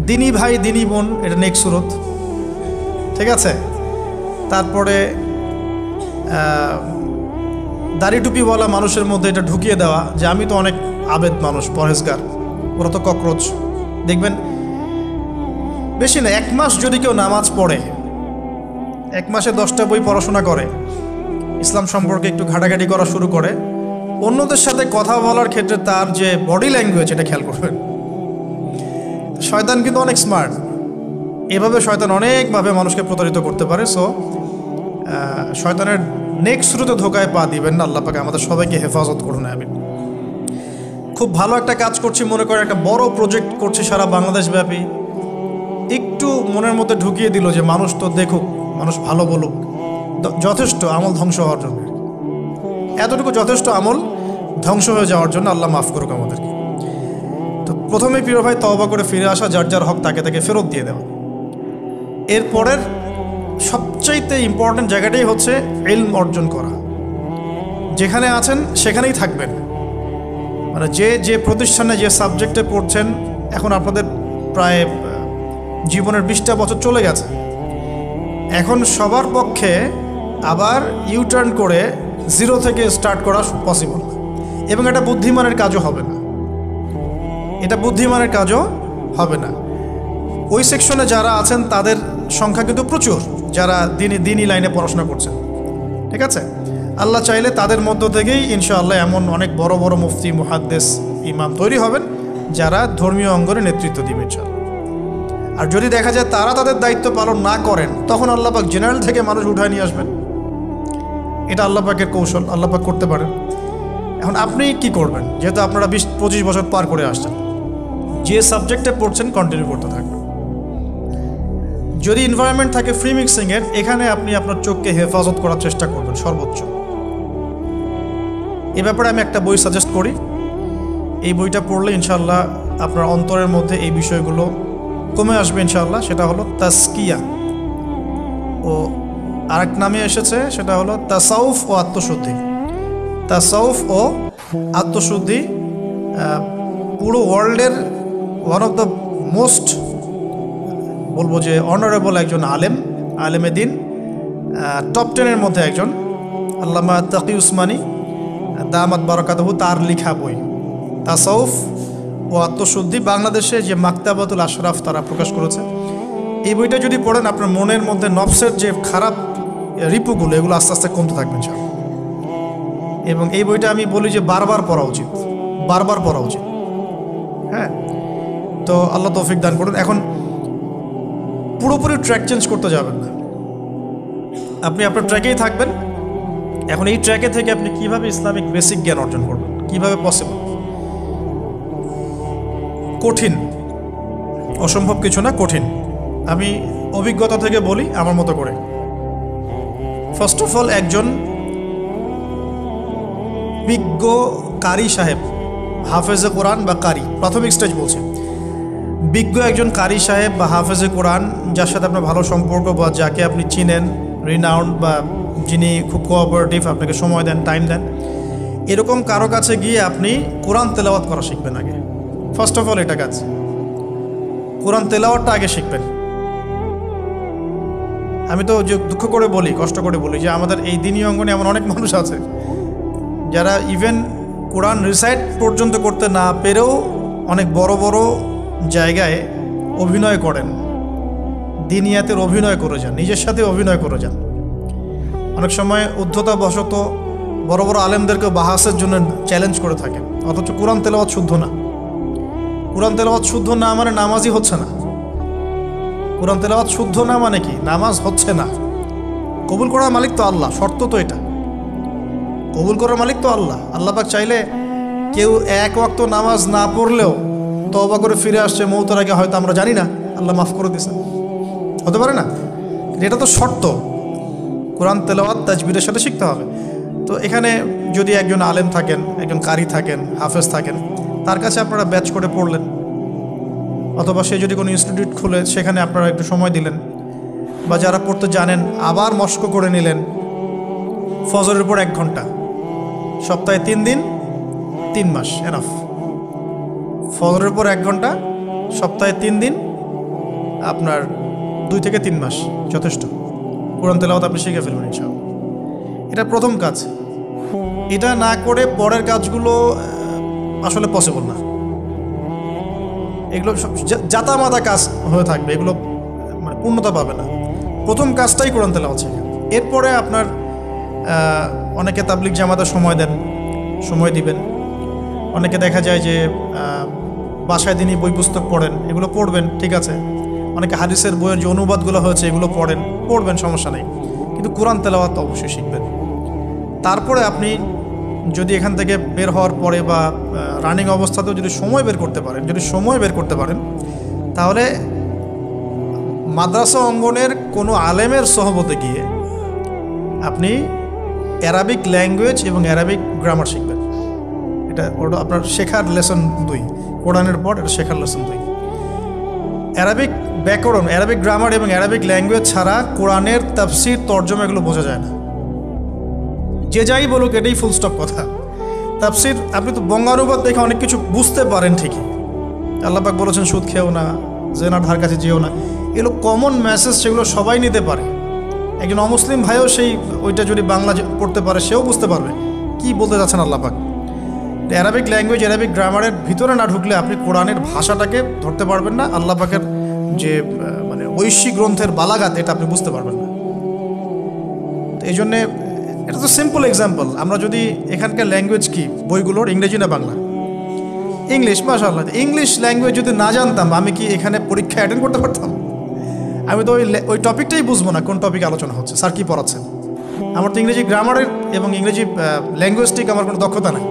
দিনী ভাই দিনী বোন, এটা নেক সুরত, ঠিক আছে। তারপরে দাড়ি টুপিওয়ালা মানুষের মধ্যে এটা ঢুকিয়ে দেওয়া যে আমি তো অনেক আবেদ মানুষ, পরহেজগার, ওরা তো ককরোচ। দেখবেন বেশি না, 1 মাস যদি কেউ নামাজ পড়ে, 1 মাসে 10টা বই পড়াশোনা করে, ইসলাম সম্পর্কে একটু ঘাটাঘাটি করা শুরু করে, অন্যদের সাথে কথা বলার ক্ষেত্রে তার যে বডি ল্যাঙ্গুয়েজ, এটা খেয়াল করবেন। শয়তান কিন্তু অনেক স্মার্ট, এভাবে শয়তান অনেকভাবে মানুষকে প্রতারিত করতে পারে। সো শয়তানের নেক্সট শুরুতে ধোকায় পা দিবেন না। আল্লাহ পাক আমাদের সবাইকে হেফাজত করুন, আমিন। খুব ভালো একটা কাজ করছি মনে করেন, একটা বড় প্রজেক্ট করছি সারা বাংলাদেশ ব্যাপী, একটু মনের মধ্যে ঢুকিয়ে দিল যে মানুষ তো দেখুক, মানুষ ভালো বলুক, যথেষ্ট আমল ধ্বংস হওয়ার জন্য, এতটুকু যথেষ্ট আমল ধ্বংস হয়ে যাওয়ার জন্য। আল্লাহ মাফ করুক আমাদেরকে। তো প্রথমে প্রিয় ভাই, তওবা করে ফিরে আসা, যার যার হক তাকে তাকে ফেরত দিয়ে দেওয়া। এরপরের সবচাইতে ইম্পর্ট্যান্ট জায়গাটাই হচ্ছে ইলম অর্জন করা। যেখানে আছেন সেখানেই থাকবেন, মানে যে প্রতিষ্ঠানে যে সাবজেক্টে পড়ছেন, এখন আপনাদের প্রায় জীবনের 20টা বছর চলে গেছে, এখন সবার পক্ষে আবার ইউটার্ন করে 0 থেকে স্টার্ট করা পসিবল, এবং এটা বুদ্ধিমানের কাজও হবে না, এটা বুদ্ধিমানের কাজও হবে না। ওই সেকশনে যারা আছেন তাদের সংখ্যা কিন্তু প্রচুর, যারা দিনই লাইনে পড়াশোনা করছেন, ঠিক আছে। আল্লাহ চাইলে তাদের মধ্য থেকেই ইনশাআল্লাহ এমন অনেক বড় বড় মুফতি, মুহাদ্দিস, ইমাম তৈরি হবেন, যারা ধর্মীয় অঙ্গনে নেতৃত্ব দিবেন ইনশাআল্লাহ। আর যদি দেখা যায় তারা তাদের দায়িত্ব পালন না করেন, তখন আল্লাহ পাক জেনারেল থেকে মানুষ উঠায় নিয়ে আসবেন। এটা আল্লাহ পাকের কৌশল, আল্লাহ পাক করতে পারেন। এখন আপনি কি করবেন? যেহেতু আপনারা 20-25 বছর পার করে আসছেন, যে সাবজেক্টে পড়ছেন কন্টিনিউ করতে থাকবেন। যদি এনভায়রনমেন্ট থাকে ফ্রি মিক্সিংয়ের, এখানে আপনি আপনার চোখকে হেফাজত করার চেষ্টা করবেন সর্বোচ্চ। এ ব্যাপারে আমি একটা বই সাজেস্ট করি, এই বইটা পড়লে ইনশাআল্লাহ আপনার অন্তরের মধ্যে এই বিষয়গুলো কমে আসবে ইনশাআল্লাহ। সেটা হলো তাসকিয়া, ও আরেক নামে এসেছে, সেটা হলো তাসাউফ ও আত্মশুদ্ধি। তাসাউফ ও আত্মশুদ্ধি পুরো ওয়ার্ল্ডের ওয়ান অফ দ্য মোস্ট, বলবো যে অনারেবল একজন আলেমে দিন, টপ 10-এর মধ্যে একজন, আল্লামা তাকি উসমানী দামাত বারাকাতুহু, তার লেখা বই তাসাউফ ও আত্মশুদ্ধি। বাংলাদেশে যে মাকতাবাতুল আশরাফ তারা প্রকাশ করেছে, এই বইটা যদি পড়েন, আপনার মনের মধ্যে নফসের যে খারাপ রিপুগুলো, এগুলো আস্তে আস্তে কমতে থাকবেন স্যার। এবং এই বইটা আমি বলি যে বারবার পড়া উচিত, বারবার পড়া উচিত। হ্যাঁ, তো আল্লাহ তৌফিক দান করুন। এখন পুরোপুরি ট্র্যাক চেঞ্জ করতে যাবেন না, আপনি আপনার ট্র্যাকেই থাকবেন। এখন এই ট্র্যাকে থেকে আপনি কিভাবে ইসলামিক বেসিক জ্ঞান অর্জন করবেন, কিভাবে পসিবল? কঠিন, অসম্ভব কিছু না, কঠিন। আমি অভিজ্ঞতা থেকে বলি আমার মতো করে। ফার্স্ট অফ অল, একজন বিজ্ঞ কারি সাহেব, হাফেজে কোরআন বা কারি, প্রাথমিক স্টেজ বলছে, বিজ্ঞ একজন কারি সাহেব বা হাফেজে কোরআন, যার সাথে আপনার ভালো সম্পর্ক বা যাকে আপনি চিনেন, রিনাউন্ড বা যিনি খুব কোঅপারেটিভ, আপনাকে সময় দেন, টাইম দেন, এরকম কারো কাছে গিয়ে আপনি কোরআন তেলাওয়াত করা শিখবেন আগে। ফার্স্ট অফ অল এটা কাজ, কোরআন তেলাওয়াতটা আগে শিখবেন। আমি তো যে দুঃখ করে বলি, কষ্ট করে বলি যে আমাদের এই দিনী অঙ্গনে এমন অনেক মানুষ আছে যারা ইভেন কোরআন রিসাইট পর্যন্ত করতে না পেরেও অনেক বড় বড় জায়গায় অভিনয় করেন, দিনিয়াতের অভিনয় করে যান, নিজের সাথে অভিনয় করে যান। অনেক সময় উদ্ধতাবশত বড় বড় আলেমদেরকে বাহাসের জন্য চ্যালেঞ্জ করে থাকেন, অথচ কোরআন তেলাওয়াত শুদ্ধ না। কোরআন তেলাওয়াত শুদ্ধ না মানে নামাজই হচ্ছে না। কোরআন তেলাওয়াত শুদ্ধ না মানে কি? নামাজ হচ্ছে না। কবুল করার মালিক তো আল্লাহ, শর্ত তো এটা। কবুল করার মালিক তো আল্লাহ। আল্লাহ পাক চাইলে কেউ এক ওয়াক্ত নামাজ না পড়লেও তওবা করে ফিরে আসছে মৌতের আগে, হয়তো আমরা জানি না, আল্লাহ মাফ করে দিয়েছে, হতে পারে না? এটা তো শর্ত। কোরআন তেলাওয়াত তাজবিদের সাথে শিখতে হবে। তো এখানে যদি একজন আলেম থাকেন, একজন কারি থাকেন, হাফেজ থাকেন, তার কাছে আপনারা ব্যাচ করে পড়লেন, অথবা সে যদি কোনো ইনস্টিটিউট খুলে সেখানে আপনারা একটু সময় দিলেন, বা যারা পড়তে জানেন আবার মস্ক করে নিলেন। ফজরের পর 1 ঘন্টা, সপ্তাহে 3 দিন, 3 মাস এনাফ। ফজরের পর 1 ঘন্টা, সপ্তাহে 3 দিন, আপনার 2 থেকে 3 মাস যথেষ্ট। কোরআন তেলাওয়াত আপনি শিখে ফেলবেন ইনশাআল্লাহ। এটা প্রথম কাজ। এটা না করে পরের কাজগুলো আসলে পসিবল না। এগুলো সব জাতামাতা কাজ হয়ে থাকবে, এগুলো মানে পূর্ণতা পাবে না। প্রথম কাজটাই কোরআন তেলাওয়াত শেখা। এরপরে আপনার অনেকে তাবলিগ জামাতে সময় দেন, সময় দিবেন। অনেকে দেখা যায় যে বাসায় দিনই বই পুস্তক পড়েন, এগুলো পড়বেন, ঠিক আছে। অনেকে হাদিসের বইয়ের যে অনুবাদগুলো হয়েছে এগুলো পড়বেন, সমস্যা নেই। কিন্তু কোরআন তেলাওয়াত অবশ্যই শিখবেন। তারপরে আপনি যদি এখান থেকে বের হওয়ার পরে বা রানিং অবস্থাতেও যদি সময় বের করতে পারেন, তাহলে মাদ্রাসা অঙ্গনের কোনো আলেমের সহবতে গিয়ে আপনি অ্যারাবিক ল্যাঙ্গুয়েজ এবং অ্যারাবিক গ্রামার শিখবেন। ওটা আপনার শেখার লেসন 2, কোরআনের পর এটা শেখার লেসন 2। অ্যারাবিক ব্যাকরণ, অ্যারাবিক গ্রামার এবং অ্যারাবিক ল্যাঙ্গুয়েজ ছাড়া কোরআনের তাফসির, তর্জমা এগুলো বোঝা যায় না। যে যাই বলুক, এটাই ফুল স্টপ কথা। তাফসির আপনি তো বঙ্গানুবাদ দেখে অনেক কিছু বুঝতে পারেন ঠিকই। আল্লাহ পাক বলেছেন সুদ খেও না, জেনার ধার কাছে যেও না, এগুলো কমন মেসেজ, সেগুলো সবাই নিতে পারে। একজন অমুসলিম ভাইও ওইটা যদি বাংলা পড়তে পারে, সেও বুঝতে পারবে কি বলতে যাচ্ছেন আল্লাহ পাক। অ্যারাবিক ল্যাঙ্গুয়েজ, অ্যারাবিক গ্রামারের ভিতরে না ঢুকলে আপনি কোরআনের ভাষাটাকে ধরতে পারবেন না। আল্লাহ পাকের যে মানে ঐশী গ্রন্থের বালাগাত, এটা আপনি বুঝতে পারবেন না। তো এই জন্যে এটা তো সিম্পল এক্সাম্পল। আমরা যদি এখানকার ল্যাঙ্গুয়েজ কি বইগুলোর, ইংরেজি না বাংলা? ইংলিশ। মাশাআল্লাহ, ইংলিশ ল্যাঙ্গুয়েজ যদি না জানতাম, আমি কি এখানে পরীক্ষা অ্যাটেন্ড করতে পারতাম? আমি তো ওই টপিকটাই বুঝবো না, কোন টপিক আলোচনা হচ্ছে, স্যার কী পড়াচ্ছেন। আমার তো ইংরেজি গ্রামারের এবং ইংরেজি ল্যাঙ্গুয়েজটিক আমার কোনো দক্ষতা নাই।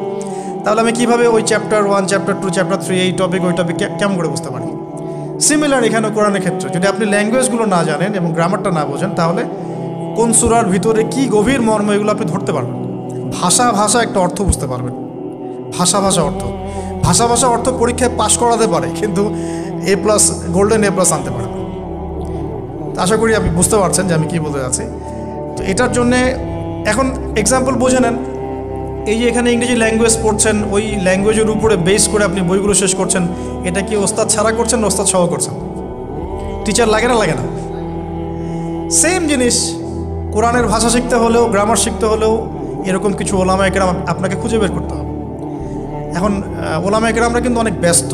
তাহলে আমি কীভাবে ওই চ্যাপ্টার 1, চ্যাপ্টার 2, চ্যাপ্টার 3, এই টপিক ওই টপিক কেমন করে বুঝতে পারি? সিমিলার এখানে কোরআনের ক্ষেত্রে যদি আপনি ল্যাঙ্গুয়েজগুলো না জানেন এবং গ্রামারটা না বোঝেন, তাহলে কোন সূরার ভিতরে কি গভীর মর্ম, এগুলো আপনি ধরতে পারবেন। ভাষা একটা অর্থ বুঝতে পারবেন। ভাষা অর্থ পরীক্ষায় পাশ করাতে পারে, কিন্তু A+, গোল্ডেন A+ আনতে পারে না। আশা করি আপনি বুঝতে পারছেন যে আমি কী বলতে যাচ্ছি। তো এটার জন্যে এখন এক্সাম্পল বুঝে নেন। এই যে এখানে ইংরেজি ল্যাঙ্গুয়েজ পড়ছেন, ওই ল্যাঙ্গুয়েজের উপরে বেস করে আপনি বইগুলো শেষ করছেন, এটা কি ওস্তাদ ছাড়া করছেন না ওস্তাদ সহ করছেন? টিচার লাগে না? সেম জিনিস। কোরআনের ভাষা শিখতে হলেও, গ্রামার শিখতে হলেও এরকম কিছু ওলামায়ে কেরাম আপনাকে খুঁজে বের করতে হবে। এখন ওলামায়ে কেরামরা কিন্তু অনেক ব্যস্ত,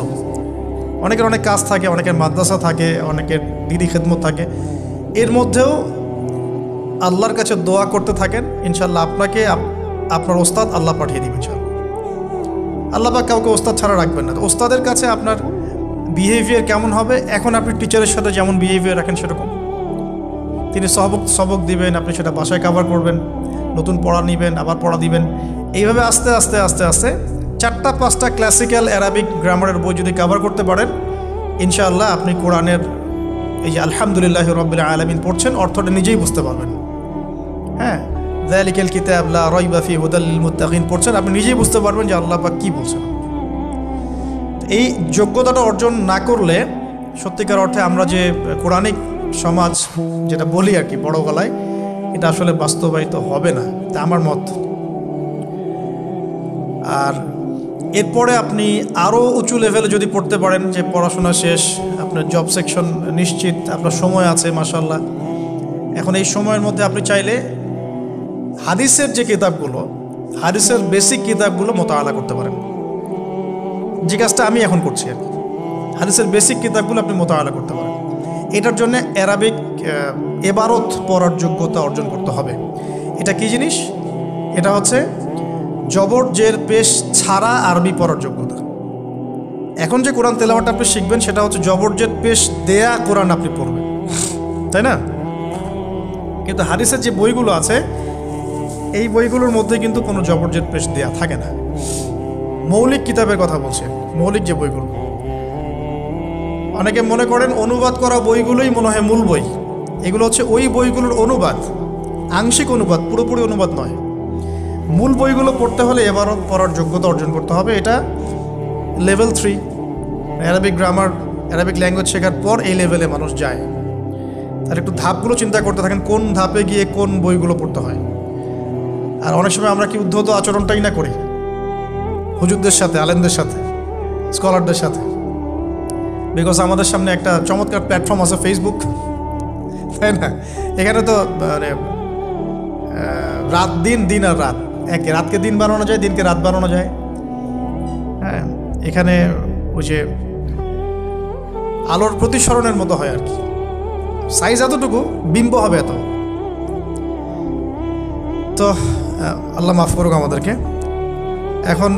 অনেকের অনেক কাজ থাকে, অনেকের মাদ্রাসা থাকে, অনেকের দিদি খেদমত থাকে। এর মধ্যেও আল্লাহর কাছে দোয়া করতে থাকেন, ইনশাল্লাহ আপনাকে আপনার ওস্তাদ আল্লাহ পাঠিয়ে দিবেন ইনশাল্লাহ। আল্লাহ পাক কাউকে ওস্তাদ ছাড়া রাখবেন না। তো ওস্তাদের কাছে আপনার বিহেভিয়ার কেমন হবে, এখন আপনি টিচারের সাথে যেমন বিহেভিয়ার রাখেন সেরকম। তিনি সবক দিবেন, আপনি সেটা বাসায় কভার করবেন, নতুন পড়া নেবেন, আবার পড়া দিবেন। এইভাবে আস্তে আস্তে 4-5টা ক্লাসিক্যাল অ্যারাবিক গ্রামারের বই যদি কভার করতে পারেন, ইনশাআল্লাহ আপনি কোরআনের এই যে আলহামদুলিল্লাহি রাব্বিল আলামিন পড়ছেন, অর্থটা নিজেই বুঝতে পারবেন। হ্যাঁ, যালিকাল কিতাব লা রাইবা ফিহি হুদাল লিল মুত্তাকিন পড়ছেন, আপনি নিজেই বুঝতে পারবেন যে আল্লাহ পাক কী বলছেন। এই যোগ্যতাটা অর্জন না করলে সত্যিকার অর্থে আমরা যে কোরআনিক সমাজ যেটা বলি আর কি বড় গলায়, এটা আসলে বাস্তবায়িত হবে না, তা আমার মত। আর এরপরে আপনি আরও উঁচু লেভেলে যদি পড়তে পারেন, যে পড়াশোনা শেষ, আপনার জব সেকশন নিশ্চিত, আপনার সময় আছে মাশাআল্লাহ, এখন এই সময়ের মধ্যে আপনি চাইলে হাদিসের যে কিতাবগুলো, হাদিসের বেসিক কিতাবগুলো মোতাআলা করতে পারেন। যে কাজটা আমি এখন করছি। হাদিসের বেসিক কিতাবগুলো আপনি মোতালা করতে পারেন। এটার জন্য অ্যারাবিক এবারত পড়ার যোগ্যতা অর্জন করতে হবে। এটা কি জিনিস? এটা হচ্ছে জবর জের পেশ ছাড়া আরবি পড়ার যোগ্যতা। এখন যে কোরআন তেলাওয়াতটা আপনি শিখবেন সেটা হচ্ছে জবর জের পেশ দেয়া কোরআন আপনি পড়বেন, তাই না? কিন্তু হাদিসের যে বইগুলো আছে এই বইগুলোর মধ্যে কিন্তু কোনো জবর জের পেশ দেয়া থাকে না। মৌলিক কিতাবের কথা বলছে, মৌলিক যে বইগুলো। অনেকে মনে করেন অনুবাদ করা বইগুলোই মনে হয় মূল বই। এগুলো হচ্ছে ওই বইগুলোর অনুবাদ, আংশিক অনুবাদ, পুরোপুরি অনুবাদ নয়। মূল বইগুলো পড়তে হলে এবারত পড়ার যোগ্যতা অর্জন করতে হবে। এটা level 3 Arabic grammar, Arabic language শেখার পর এই লেভেলে মানুষ যায়। তার একটু ধাপগুলো চিন্তা করতে থাকেন, কোন ধাপে গিয়ে কোন বইগুলো পড়তে হয়। আর অনেক সময় আমরা কি উদ্ধত আচরণটাই না করি হুজুরদের সাথে, আলেমদের সাথে, স্কলারদের সাথে। বিকজ আমাদের সামনে একটা চমৎকার প্ল্যাটফর্ম আছে ফেসবুক, তাই না? এখানে তো মানে রাত দিন, দিন আর রাত, একে রাতকে দিন বানানো যায়, দিনকে রাত বানানো যায়। হ্যাঁ, এখানে ওই যে আলোর প্রতিসরণের মতো হয় আর কি, সাইজ এতটুকু, বিম্ব হবে এত। তো আল্লাহ মাফ করুক আমাদেরকে। এখন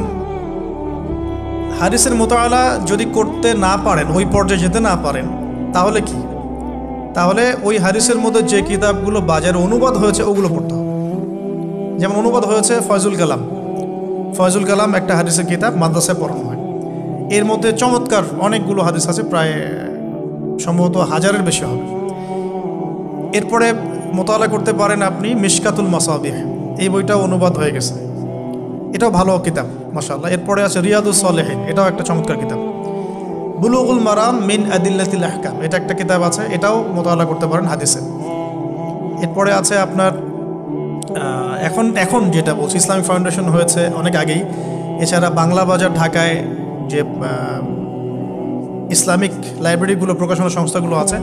হাদিসের মোতালা যদি করতে না পারেন, ওই পর্যায়ে যেতে না পারেন, তাহলে কি? তাহলে ওই হাদিসের মধ্যে যে কিতাবগুলো বাজারে অনুবাদ হয়েছে ওগুলো পড়তে হবে। যেমন অনুবাদ হয়েছে ফয়জুল কালাম। ফয়জুল কালাম একটা হাদিসের কিতাব, মাদ্রাসায় পড়ানো হয়। এর মধ্যে চমৎকার অনেকগুলো হাদিস আছে, প্রায় সম্ভবত 1000-এর বেশি হবে। এরপরে মোতালা করতে পারেন আপনি মিশকাতুল মাসাবিহ, এই বইটাও অনুবাদ হয়ে গেছে, এটাও ভালো কিতাব মাশাআল্লাহ। এরপরে আছে রিয়াদুস সালেহিন, এটাও একটা চমৎকার কিতাব। বুলুগুল মারাম মিন আদিল্লাতিল আহকাম, এটা একটা কিতাব আছে, এটাও মোতালা করতে পারেন হাদিসে। এরপরে আছে আপনার এখন যেটা বলছি, ইসলামিক ফাউন্ডেশন হয়েছে অনেক আগেই। এছাড়া বাংলা বাজার ঢাকায় যে ইসলামিক লাইব্রেরিগুলো, প্রকাশনা সংস্থাগুলো আছে,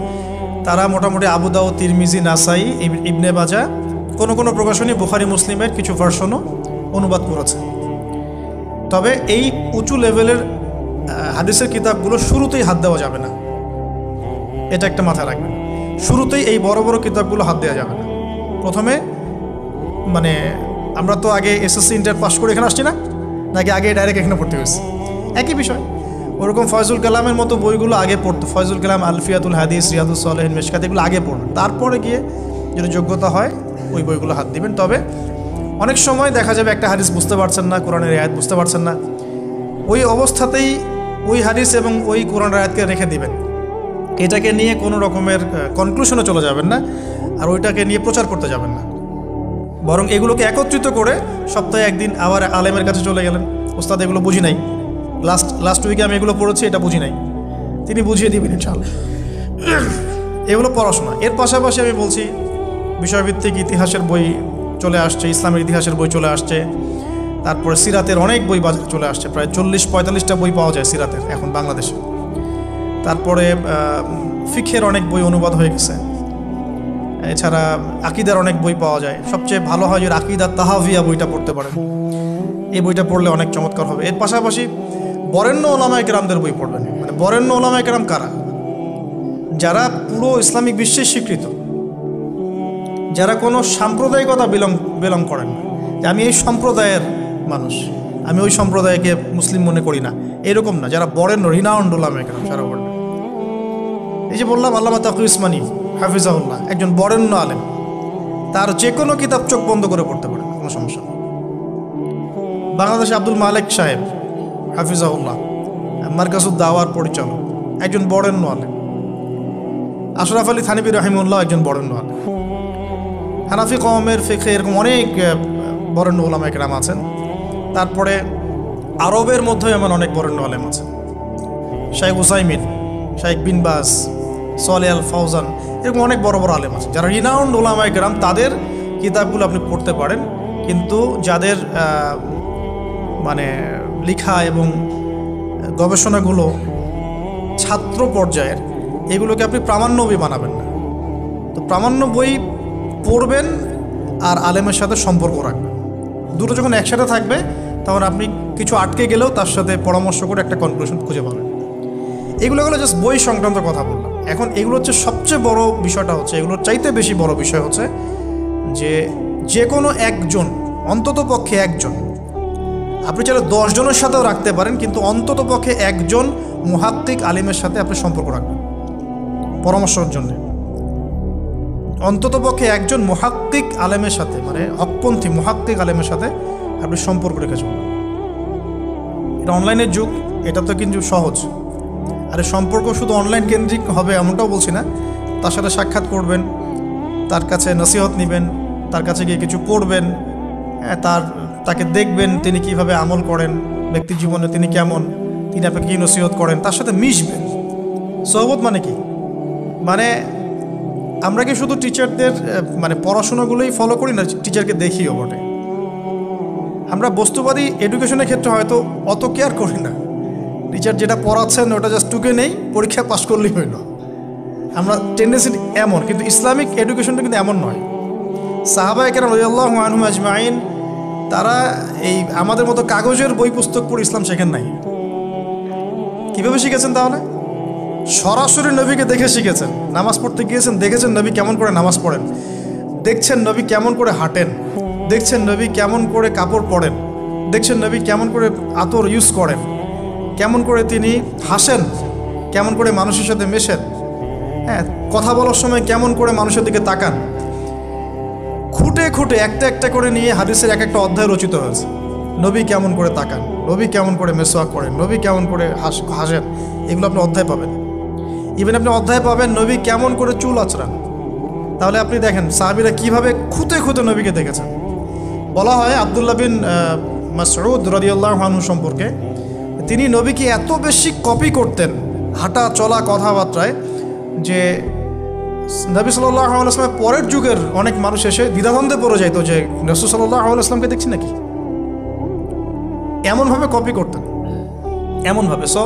তারা মোটামুটি আবু দাউদ, তিরমিজি, নাসাই, ইবনে মাজা, কোনো প্রকাশনী বুখারী মুসলিমের কিছু ভার্সনও অনুবাদ করেছে। তবে এই উঁচু লেভেলের হাদিসের কিতাবগুলো শুরুতেই হাত দেওয়া যাবে না, এটা একটা মাথায় রাখবেন। শুরুতেই এই বড় বড় কিতাবগুলো হাত দেওয়া যাবে না। প্রথমে মানে আমরা তো আগে এসএসসি ইন্টার পাস করে এখানে আসছি না, নাকি আগে ডাইরেক্ট এখানে পড়তে হয়েছে? একই বিষয়। ওরকম ফয়জুল কালামের মতো বইগুলো আগে পড়তো, ফয়জুল কালাম, আলফিয়াতুল হাদিস, রিয়াদুস সালেহিন, মিশকাত, এগুলো আগে পড়বেন। তারপরে গিয়ে যদি যোগ্যতা হয় ওই বইগুলো হাত দিবেন। তবে অনেক সময় দেখা যাবে একটা হাদিস বুঝতে পারছেন না, কোরআনের আয়াত বুঝতে পারছেন না, ওই অবস্থাতেই ওই হাদিস এবং ওই কোরআনের আয়াতকে রেখে দিবেন। এটাকে নিয়ে কোনো রকমের কনক্লুশনে চলে যাবেন না, আর ওইটাকে নিয়ে প্রচার করতে যাবেন না। বরং এগুলোকে একত্রিত করে সপ্তাহে একদিন আবার আলেমের কাছে চলে গেলেন, ওস্তাদ এগুলো বুঝি নাই, লাস্ট উইকে আমি এগুলো পড়েছি, এটা বুঝি নাই, তিনি বুঝিয়ে দিবেন ইনশাআল্লাহ। এগুলো পড়াশোনা। এর পাশাপাশি আমি বলছি বিষয়ভিত্তিক ইতিহাসের বই চলে আসছে, ইসলামের ইতিহাসের বই চলে আসছে। তারপরে সিরাতের অনেক বই বাজারে চলে আসছে, প্রায় 40-45টা বই পাওয়া যায় সিরাতের এখন বাংলাদেশে। তারপরে ফিকহের অনেক বই অনুবাদ হয়ে গেছে। এছাড়া আকিদার অনেক বই পাওয়া যায়। সবচেয়ে ভালো হয় যে আকিদা তাহাভিয়া বইটা পড়তে পারেন, এই বইটা পড়লে অনেক চমৎকার হবে। এর পাশাপাশি বরেণ্য ওলামায়ে কেরামদের বই পড়বেন। মানে বরেণ্য ওলামায়ে কেরাম কারা? যারা পুরো ইসলামিক বিশ্বে স্বীকৃত, যারা কোনো সাম্প্রদায়িকতা বিলং করেন না, যে আমি এই সম্প্রদায়ের মানুষ, আমি ওই সম্প্রদায়কে মুসলিম মনে করি না, এরকম না। যারা বরেণ্য, রিনাউন্ড ওলামায়ে কেরাম সারা বলেন। এই যে বললাম আল্লামা তাকি উসমানী হাফিজাহুল্লাহ একজন বরেণ্য আলেম, তার যে কোনো কিতাব চোখ বন্ধ করে পড়তে পারেন, কোনো সমস্যা নেই। বাংলাদেশে আব্দুল মালেক সাহেব হাফিজাহুল্লাহ, মারকাজুদ দাওয়ার পরিচালক, একজন বরেণ্য আলেম। আশরাফ আলী থানভী রাহিমুল্লাহ একজন বরেণ্য আলেম। হানাফি কওমের ফিকহে এরকম অনেক বরেণ্য ওলামায়ে কেরাম আছেন। তারপরে আরবের মধ্যে এমন অনেক বরেণ্য আলেম আছেন, শাইখ উসাইমিন, শাইখ বিন বাজ, সালেহ আল ফাউজান, এরকম অনেক বড় বড় আলেম আছে যারা রিনাউন্ড ওলামায়ে কেরাম। তাদের কিতাবগুলো আপনি পড়তে পারেন, কিন্তু যাদের মানে লেখা এবং গবেষণাগুলো ছাত্র পর্যায়ের, এগুলোকে আপনি প্রামাণ্য বই বানাবেন না। তো প্রামাণ্য বই পড়বেন আর আলেমের সাথে সম্পর্ক রাখবেন, দুটো যখন একসাথে থাকবে তখন আপনি কিছু আটকে গেলেও তার সাথে পরামর্শ করে একটা কনক্লুশন খুঁজে পাবেন। এগুলো জাস্ট বই সংক্রান্ত কথা বললাম। এখন এগুলো হচ্ছে সবচেয়ে বড় বিষয়টা হচ্ছে, এগুলোর চাইতে বেশি বড় বিষয় হচ্ছে যে কোনো একজন, অন্তত পক্ষে একজন, আপনি চাইলে 10 জনের সাথেও রাখতে পারেন, কিন্তু অন্তত পক্ষে একজন মুহাক্কিক আলিমের সাথে আপনি সম্পর্ক রাখবেন পরামর্শের জন্য। অন্তত পক্ষে একজন মুহাক্কিক আলেমের সাথে, মানে হকপন্থী মুহাক্কিক আলেমের সাথে আপনি সম্পর্ক রেখে চলবেন। এটা অনলাইনের যুগ, এটা তো কিন্তু সহজ। আর সম্পর্ক শুধু অনলাইন কেন্দ্রিক হবে এমনটাও বলছি না। তার সাথে সাক্ষাৎ করবেন, তার কাছে নসিহত নেবেন, তার কাছে গিয়ে কিছু পড়বেন, তাকে দেখবেন তিনি কিভাবে আমল করেন, ব্যক্তি জীবনে তিনি কেমন, তিনি আপনাকে কী নসিহত করেন, তার সাথে মিশবেন। সোহবত মানে কি? মানে আমরা কি শুধু টিচারদের মানে পড়াশোনাগুলোই ফলো করি না, টিচারকে দেখিও বটে। আমরা বস্তুবাদী এডুকেশনের ক্ষেত্রে হয়তো অত কেয়ার করি না, টিচার যেটা পড়াচ্ছেন ওটা জাস্ট টুকে নেই, পরীক্ষা পাস করলেই হইল। আমরা টেন্ডেন্সি এমন, কিন্তু ইসলামিক এডুকেশনটা কিন্তু এমন নয়। সাহাবায়ে কেরাম রাদিয়াল্লাহু আনহুম আজমাইন তারা এই আমাদের মতো কাগজের বই পুস্তক পড়ে ইসলাম শেখেন নাই। কীভাবে শিখেছেন? তাহলে সরাসরি নবীকে দেখে শিখেছেন। নামাজ পড়তে গিয়েছেন, দেখেছেন নবী কেমন করে নামাজ পড়েন, দেখছেন নবী কেমন করে হাঁটেন, দেখছেন নবী কেমন করে কাপড় পরেন, দেখছেন নবী কেমন করে আতর ইউজ করেন, কেমন করে তিনি হাসেন, কেমন করে মানুষের সাথে মেশেন, হ্যাঁ, কথা বলার সময় কেমন করে মানুষের দিকে তাকান। খুঁটে খুঁটে একটা একটা করে নিয়ে হাদিসের এক একটা অধ্যায় রচিত হয়েছে। নবী কেমন করে তাকান, নবী কেমন করে মেসওয়াক করেন, নবী কেমন করে হাসেন, এগুলো আপনি অধ্যায় পাবেন। ইভেন আপনি অধ্যায় পাবেন নবী কেমন করে চুল আঁচড়ান। তাহলে আপনি দেখেন সাহাবীরা কীভাবে খুঁতে খুঁতে নবীকে দেখেছেন। বলা হয় আব্দুল্লাহ বিন মাসউদ রাদিয়াল্লাহু আনহু সম্পর্কে, তিনি নবীকে এত বেশি কপি করতেন হাঁটা চলা কথাবার্তায় যে নবী সাল্লাল্লাহু আলাইহি ওয়াসাল্লামের পরের যুগের অনেক মানুষ এসে দ্বিধাদ্বন্দ্বে পড়ে যাইতো যে রাসূল সাল্লাল্লাহু আলাইহি ওয়াসাল্লামকে দেখছি নাকি। এমনভাবে কপি করতেন, এমনভাবে। সো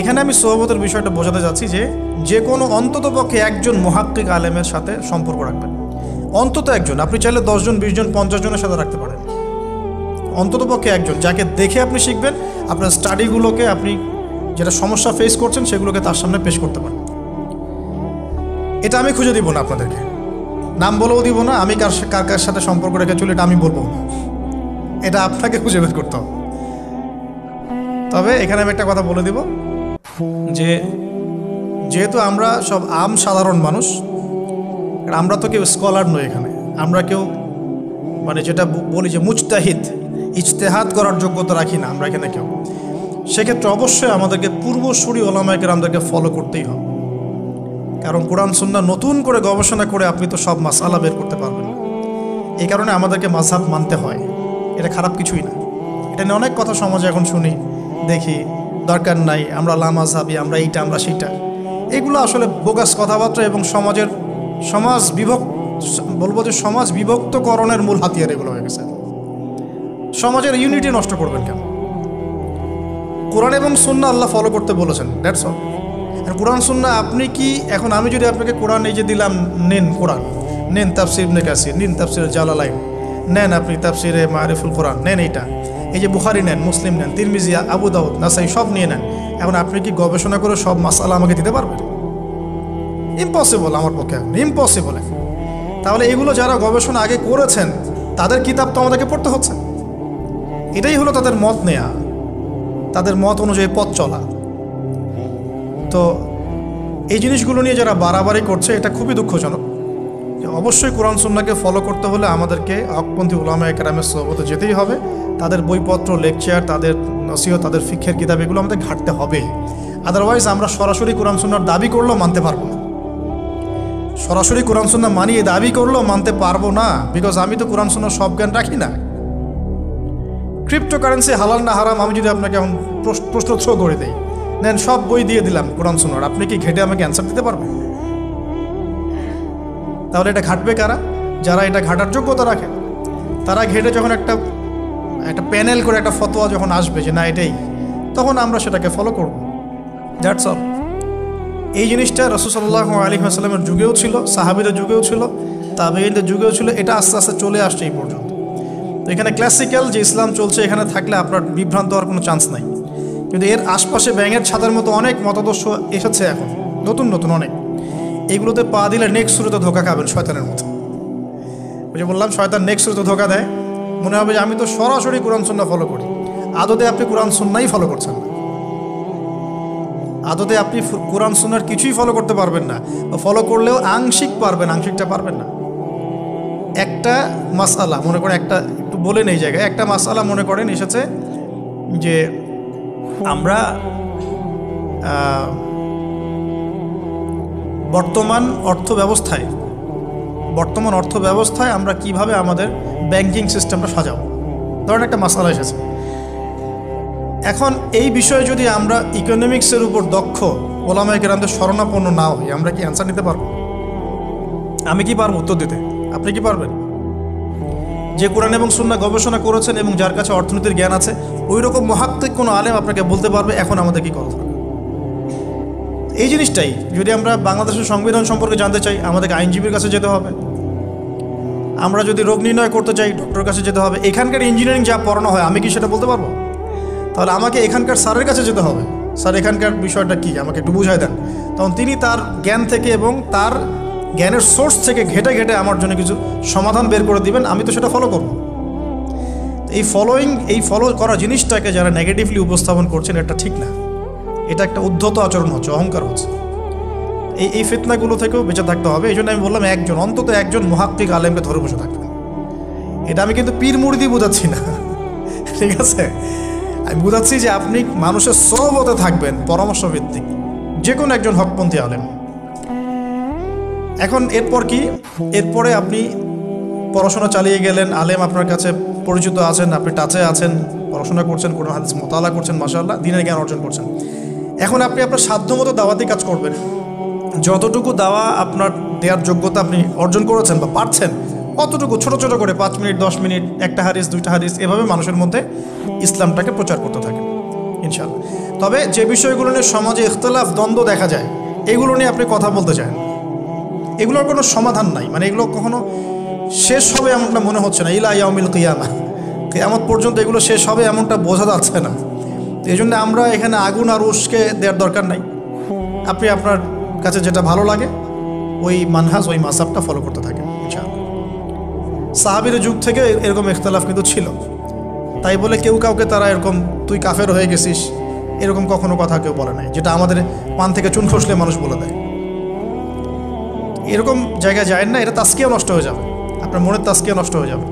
এখানে আমি সোহবতের বিষয়টা বোঝাতে যাচ্ছি যে কোনো অন্তত পক্ষে একজন মুহাক্কিক আলেমের সাথে সম্পর্ক রাখবেন। অন্তত একজন, আপনি চাইলে 10 জন 20 জন 50 জনের সাথে রাখতে পারেন। অন্তত পক্ষে একজন যাকে দেখে আপনি শিখবেন, আপনার স্টাডিগুলোকে, আপনি যেটা সমস্যা ফেস করছেন সেগুলোকে তার সামনে পেশ করতে পারেন। এটা আমি খুঁজে দিব না আপনাদেরকে, নাম বলেও দিব না, আমি কার কার সাথে সম্পর্ক রেখে চলি এটা আমি বলবো না, এটা আপনাকে খুঁজে বের করতে হবে। তবে এখানে আমি একটা কথা বলে দিব যেহেতু আমরা সব সাধারণ মানুষ, আমরা তো কেউ স্কলার নই এখানে, আমরা কেউ মানে যেটা বলি যে মুজতাহিদ, ইজতেহাদ করার যোগ্যতা রাখি না আমরা এখানে কেউ। সেক্ষেত্রে অবশ্যই আমাদেরকে পূর্বসূরি ওলামায়ে কেরামদেরকে ফলো করতেই হবে। কারণ কোরআন সুন্নাহ নতুন করে গবেষণা করে আপনি তো সব মাসআলা বের করতে পারবেন না। এই কারণে আমাদেরকে মাযহাব মানতে হয়, এটা খারাপ কিছুই না। এটা নিয়ে অনেক কথা সমাজে এখন শুনি, দেখি, দরকার নাই, আমরা লা মাযহাবী, আমরা এইটা, আমরা সেইটা। এগুলো আসলে বোগাস কথাবার্তা এবং সমাজ বিভক্তকরণের মূল হাতিয়ার এগুলো হয়ে গেছে। সমাজের ইউনিটি নষ্ট করবেন কেন? কোরআন এবং সুন্নাহ আল্লাহ ফলো করতে বলেছেন, দ্যাটস অল। আর কোরআন সুন্নাহ আপনি কি, এখন আমি যদি আপনাকে কোরআন এই যে দিলাম, নেন কোরআন, নেন তাফসির ইবনে কাসির, নেন তাফসির জালালাইন, নেন আপনি তাফসিরে মারিফুল কোরআন, নেন এইটা, এই যে বুখারী নেন, মুসলিম নেন, তিরমিজি, আবু দাউদ, নাসাই সব নিয়ে নেন। এখন আপনি কি গবেষণা করে সব মাসআলা আমাকে দিতে পারবেন? ইম্পসিবল, আমার পক্ষে ইম্পসিবল। তাহলে এগুলো যারা গবেষণা আগে করেছেন তাদের কিতাব তো আমাদেরকে পড়তে হচ্ছে। এটাই হলো তাদের মত নেয়া, তাদের মত অনুযায়ী পথ চলা। তো এই জিনিসগুলো নিয়ে যারা বাড়াবাড়ি করছে এটা খুবই দুঃখজনক। অবশ্যই কোরআন সুন্নাহকে ফলো করতে হলে আমাদেরকে হকপন্থী উলামায়ে কেরামের সোহবতে যেতেই হবে। তাদের বইপত্র, লেকচার, তাদের নসিহত, তাদের ফিকহের কিতাব, এগুলো আমাদের ঘাটতে হবে। আদারওয়াইজ আমরা সরাসরি কোরআন সুন্নাহর দাবি করলেও মানতে পারবো না। সরাসরি কোরআন সুন্নাহ মানিয়ে দাবি করলেও মানতে পারবো না, বিকজ আমি তো কোরআন সুন্নাহর সব জ্ঞান রাখি না। ক্রিপ্টোকারেন্সি হালাল না হারাম আমি যদি আপনাকে এখন প্রশ্ন থ্রো করে দিই, নেন সব বই দিয়ে দিলাম কোরআন সুন্নাহর, আপনি কি ঘেটে আমাকে অ্যান্সার দিতে পারবেন? তাহলে এটা ঘাটবে কারা? যারা এটা ঘাটার যোগ্যতা রাখে। তারা ঘেটে যখন একটা প্যানেল করে একটা ফতোয়া যখন আসবে যে না এটাই, তখন আমরা সেটাকে ফলো করব। That's all. এই জিনিসটা রাসূল সাল্লাল্লাহু আলাইহি ওয়াসাল্লামের যুগেও ছিল, সাহাবীদের যুগেও ছিল, তাবেঈনদের যুগেও ছিল। এটা আস্তে আস্তে চলে আসছে এই পর্যন্ত। তো এখানে ক্লাসিক্যাল যে ইসলাম চলছে এখানে থাকলে আপনার বিভ্রান্ত হওয়ার কোনো চান্স নাই। কিন্তু এর আশপাশে ব্যাঙের ছাতার মতো অনেক মতাদর্শ এসেছে এখন, নতুন নতুন অনেক। এইগুলোতে পা দিলে নেক্সট শুরুতে ধোকা খাবেন শয়তানের মতো। ওই যে বললাম শয়তান নেক্সট শুরুতে ধোকা দেয়, মনে হবে যে আমি তো সরাসরি কোরআন সুন্নাহ ফলো করি, আদতে আপনি কোরআন সুন্নাহই ফলো করছেন না। আদতে আপনি কোরআন সুন্নাহর কিছুই ফলো করতে পারবেন না, ফলো করলেও আংশিক পারবেন, আংশিকটা পারবেন না। একটা মাসআলা মনে করেন, একটু বলেন এই জায়গায়, একটা মাসআলা মনে করেন এসেছে যে আমরা বর্তমান অর্থ ব্যবস্থায় আমরা কিভাবে আমাদের ব্যাংকিং সিস্টেমটা সাজাবো, ধরেন একটা মাসআলা এসেছে। এখন এই বিষয়ে যদি আমরা ইকোনমিক্সের উপর দক্ষ ওলামায়ে কেরামদের শরণাপন্ন না হই, আমরা কি অ্যান্সার নিতে পারবো? আমি কি পারবো উত্তর দিতে? আপনি কি পারবেন? যে কোরআন এবং সুন্নাহ গবেষণা করেছেন এবং যার কাছে অর্থনীতির জ্ঞান আছে, ওই রকম মুহাক্কিক কোনো আলেম আপনাকে বলতে পারবে এখন আমাদের কি করা দরকার। এই জিনিসটাই যদি আমরা বাংলাদেশের সংবিধান সম্পর্কে জানতে চাই, আমাদেরকে আইনজীবীর কাছে যেতে হবে। আমরা যদি রোগ নির্ণয় করতে চাই, ডক্টরের কাছে যেতে হবে। এখানকার ইঞ্জিনিয়ারিং যা পড়ানো হয় আমি কি সেটা বলতে পারবো? তাহলে আমাকে এখানকার স্যারের কাছে যেতে হবে, স্যার এখানকার বিষয়টা কি আমাকে একটু বুঝাই দেন। তখন তিনি তার জ্ঞান থেকে এবং তার জ্ঞানের সোর্স থেকে ঘেটে ঘেটে আমার জন্য কিছু সমাধান বের করে দিবেন, আমি তো সেটা ফলো করব। এই ফলো করা জিনিসটাকে যারা নেগেটিভলি উপস্থাপন করছেন, এটা ঠিক না, এটা একটা উদ্ধত আচরণ হচ্ছে, অহংকার হচ্ছে। এই ফিতনাগুলো থেকেও বেঁচে থাকতে হবে। এই জন্য আমি বললাম অন্তত একজন মুহাক্কিক আলেমকে ধরে বসে থাকবেন। এটা আমি কিন্তু পীর মুরিদি বোঝাচ্ছি না, ঠিক আছে? আমি বোঝাচ্ছি যে আপনি মানুষের সোহবতে থাকবেন, পরামর্শ ভিত্তিক, যে কোনো একজন হকপন্থী আলেম। এখন এরপর কি? এরপরে আপনি পড়াশোনা চালিয়ে গেলেন, আলেম আপনার কাছে পরিচিত আছেন, আপনি টাচে আছেন, পড়াশোনা করছেন, কোনো হাদিস মোতালা করছেন, মাশাআল্লাহ দিনের জ্ঞান অর্জন করছেন। এখন আপনি আপনার সাধ্যমতো দাওয়াতি কাজ করবেন। যতটুকু দাওয়া আপনার দেওয়ার যোগ্যতা আপনি অর্জন করেছেন বা পারছেন, অতটুকু ছোট ছোট করে 5 মিনিট 10 মিনিট, একটা হাদিস 2টা হাদিস, এভাবে মানুষের মধ্যে ইসলামটাকে প্রচার করতে থাকেন ইনশাআল্লাহ। তবে যে বিষয়গুলো নিয়ে সমাজে ইখতিলাফ দ্বন্দ্ব দেখা যায়, এগুলো নিয়ে আপনি কথা বলতে চান, এগুলোর কোনো সমাধান নাই, মানে এগুলো কখনো শেষ হবে এমনটা মনে হচ্ছে না। ইলা ইয়াউমিল কিয়ামাহ, কিয়ামত পর্যন্ত এগুলো শেষ হবে এমনটা বোঝা যাচ্ছে না। এই জন্য আমরা এখানে আগুন আর উস্কে দেওয়ার দরকার নাই। আপনি আপনার কাছে যেটা ভালো লাগে ওই মানহাজ, ওই মাযহাবটা ফলো করতে থাকেন ইনশাআল্লাহ। সাহাবীর যুগ থেকে এরকম ইখতিলাফ কিন্তু ছিল, তাই বলে কেউ কাউকে তারা এরকম তুই কাফের হয়ে গেছিস এরকম কখনো কথা কেউ বলে নাই, যেটা আমাদের পান থেকে চুন খসলে মানুষ বলে দেয়। এরকম জায়গায় যায় না, এটা তাসকিয়া নষ্ট হয়ে যাবে, আপনার মনের তাসকিয়া নষ্ট হয়ে যাবে।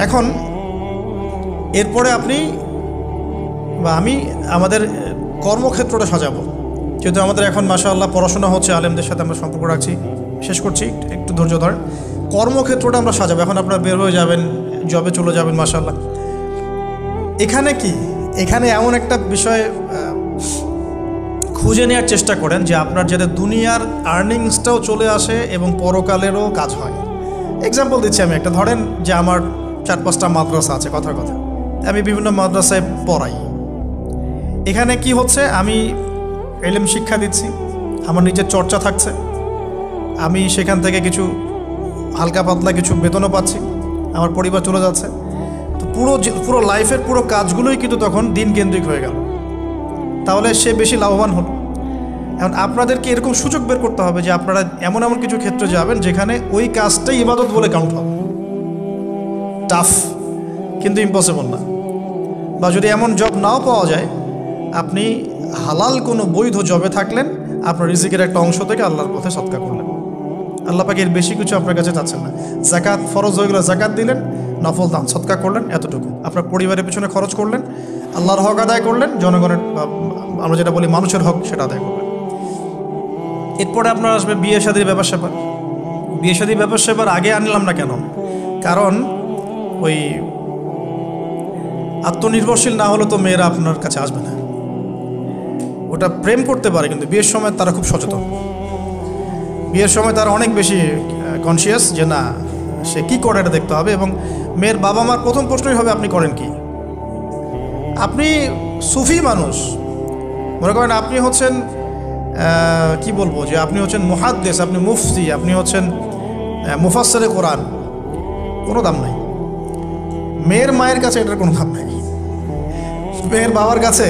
এখন এরপরে আপনি বা আমি আমাদের কর্মক্ষেত্রটা সাজাবো। যেহেতু আমাদের এখন মাশাআল্লাহ পড়াশোনা হচ্ছে, আলেমদের সাথে আমরা সম্পর্ক রাখছি, শেষ করছি, একটু ধৈর্য ধরেন। কর্মক্ষেত্রটা আমরা সাজাবো। এখন আপনারা বের হয়ে যাবেন, জবে চলে যাবেন মাশাআল্লাহ। এখানে কি, এখানে এমন একটা বিষয় খুঁজে নেওয়ার চেষ্টা করেন যে আপনার যাতে দুনিয়ার আর্নিংসটাও চলে আসে এবং পরকালেরও কাজ হয়। এক্সাম্পল দিচ্ছি আমি একটা, ধরেন যে আমার 4-5টা মাদ্রাসা আছে, কথার কথা আমি বিভিন্ন মাদ্রাসায় পড়াই। এখানে কি হচ্ছে, আমি ইলম শিক্ষা দিচ্ছি, আমার নিজের চর্চা থাকছে, আমি সেখান থেকে কিছু হালকা পাতলা কিছু বেতনও পাচ্ছি, আমার পরিবার চলে যাচ্ছে। তো পুরো লাইফের পুরো কাজগুলোই কিন্তু তখন দিন কেন্দ্রিক হয়ে গেল, তাহলে সে বেশি লাভবান হলো। এখন আপনাদেরকে এরকম সুযোগ বের করতে হবে যে আপনারা এমন এমন কিছু ক্ষেত্রে যাবেন যেখানে ওই কাজটাই ইবাদত বলে কাউন্ট হবে। টাফ কিন্তু ইম্পসিবল না। বা যদি এমন জব নাও পাওয়া যায়, আপনি হালাল কোনো বৈধ জবে থাকলেন, আপনার রিজিকের একটা অংশ থেকে আল্লাহর পথে সদকা করলেন। আল্লাহ পাক এর বেশি কিছু আপনার কাছে চাচ্ছেন না। জাকাত ফরজ হয়ে গেলে জাকাত দিলেন, নফল দান সদকা করলেন, এতটুকু আপনার পরিবারের পিছনে খরচ করলেন, আল্লাহর হক আদায় করলেন, জনগণের আমরা যেটা বলি মানুষের হক সেটা আদায় করলেন। এরপরে আপনার আসবে বিয়ে শাদীর ব্যাপার স্যাপার। বিয়ে শাদীর ব্যাপার স্যাপার আগে আনলাম না কেন? কারণ ওই আত্মনির্ভরশীল না হলে তো মেয়েরা আপনার কাছে আসবে না। ওটা প্রেম করতে পারে, কিন্তু বিয়ের সময় তারা খুব সচেতন। বিয়ের সময় তারা অনেক বেশি কনসিয়াস যে না, সে কী করে এটা দেখতে হবে। এবং মেয়ের বাবা মার প্রথম প্রশ্নই হবে আপনি করেন কি। আপনি সুফি মানুষ, মনে করেন আপনি হচ্ছেন কি বলবো, যে আপনি হচ্ছেন মুহাদ্দিস, আপনি মুফতি, আপনি হচ্ছেন মুফাসসিরে কোরআন। কোনো দাম নাই। মেয়ের মায়ের কাছে এটার কোনো দাম নাই, মেয়ের বাবার কাছে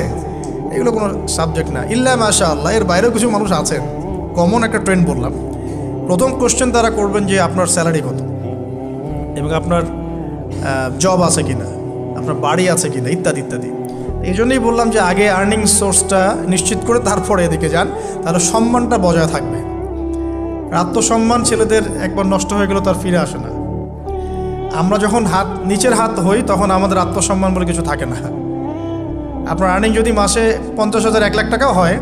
এগুলো কোনো সাবজেক্ট না। ইল্লা মাশা আল্লাহ, এর বাইরেও কিছু মানুষ আছেন, কমন একটা ট্রেন্ড বললাম। প্রথম কোশ্চেন তারা করবেন যে আপনার স্যালারি কত, এবং আপনার জব আছে কিনা, আপনার বাড়ি আছে কিনা, ইত্যাদি ইত্যাদি। এই জন্যই বললাম যে আগে আর্নিং সোর্সটা নিশ্চিত করে তারপরে এদিকে যান, তাহলে সম্মানটা বজায় থাকবে। আত্মসম্মান ছেলেদের একবার নষ্ট হয়ে গেলে তার ফিরে আসে না। আমরা যখন নিচের হাত হই তখন আমাদের আত্মসম্মান বলে কিছু থাকে না। আপনার আর্নিং যদি মাসে 50,000 1 লাখ টাকাও হয়,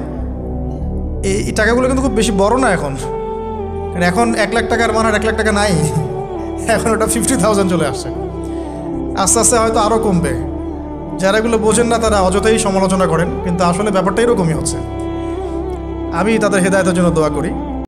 এই টাকাগুলো কিন্তু খুব বেশি বড় না এখন। এখন 1 লাখ টাকার মান আর 1 লাখ টাকা নাই, এখন ওটা 50,000 চলে আসছে। আস্তে আস্তে হয়তো আরও কমবে। যারা এগুলো বোঝেন না তারা অযথাই সমালোচনা করেন, কিন্তু আসলে ব্যাপারটা এরকমই হচ্ছে। আমি তাদের হেদায়েতের জন্য দোয়া করি।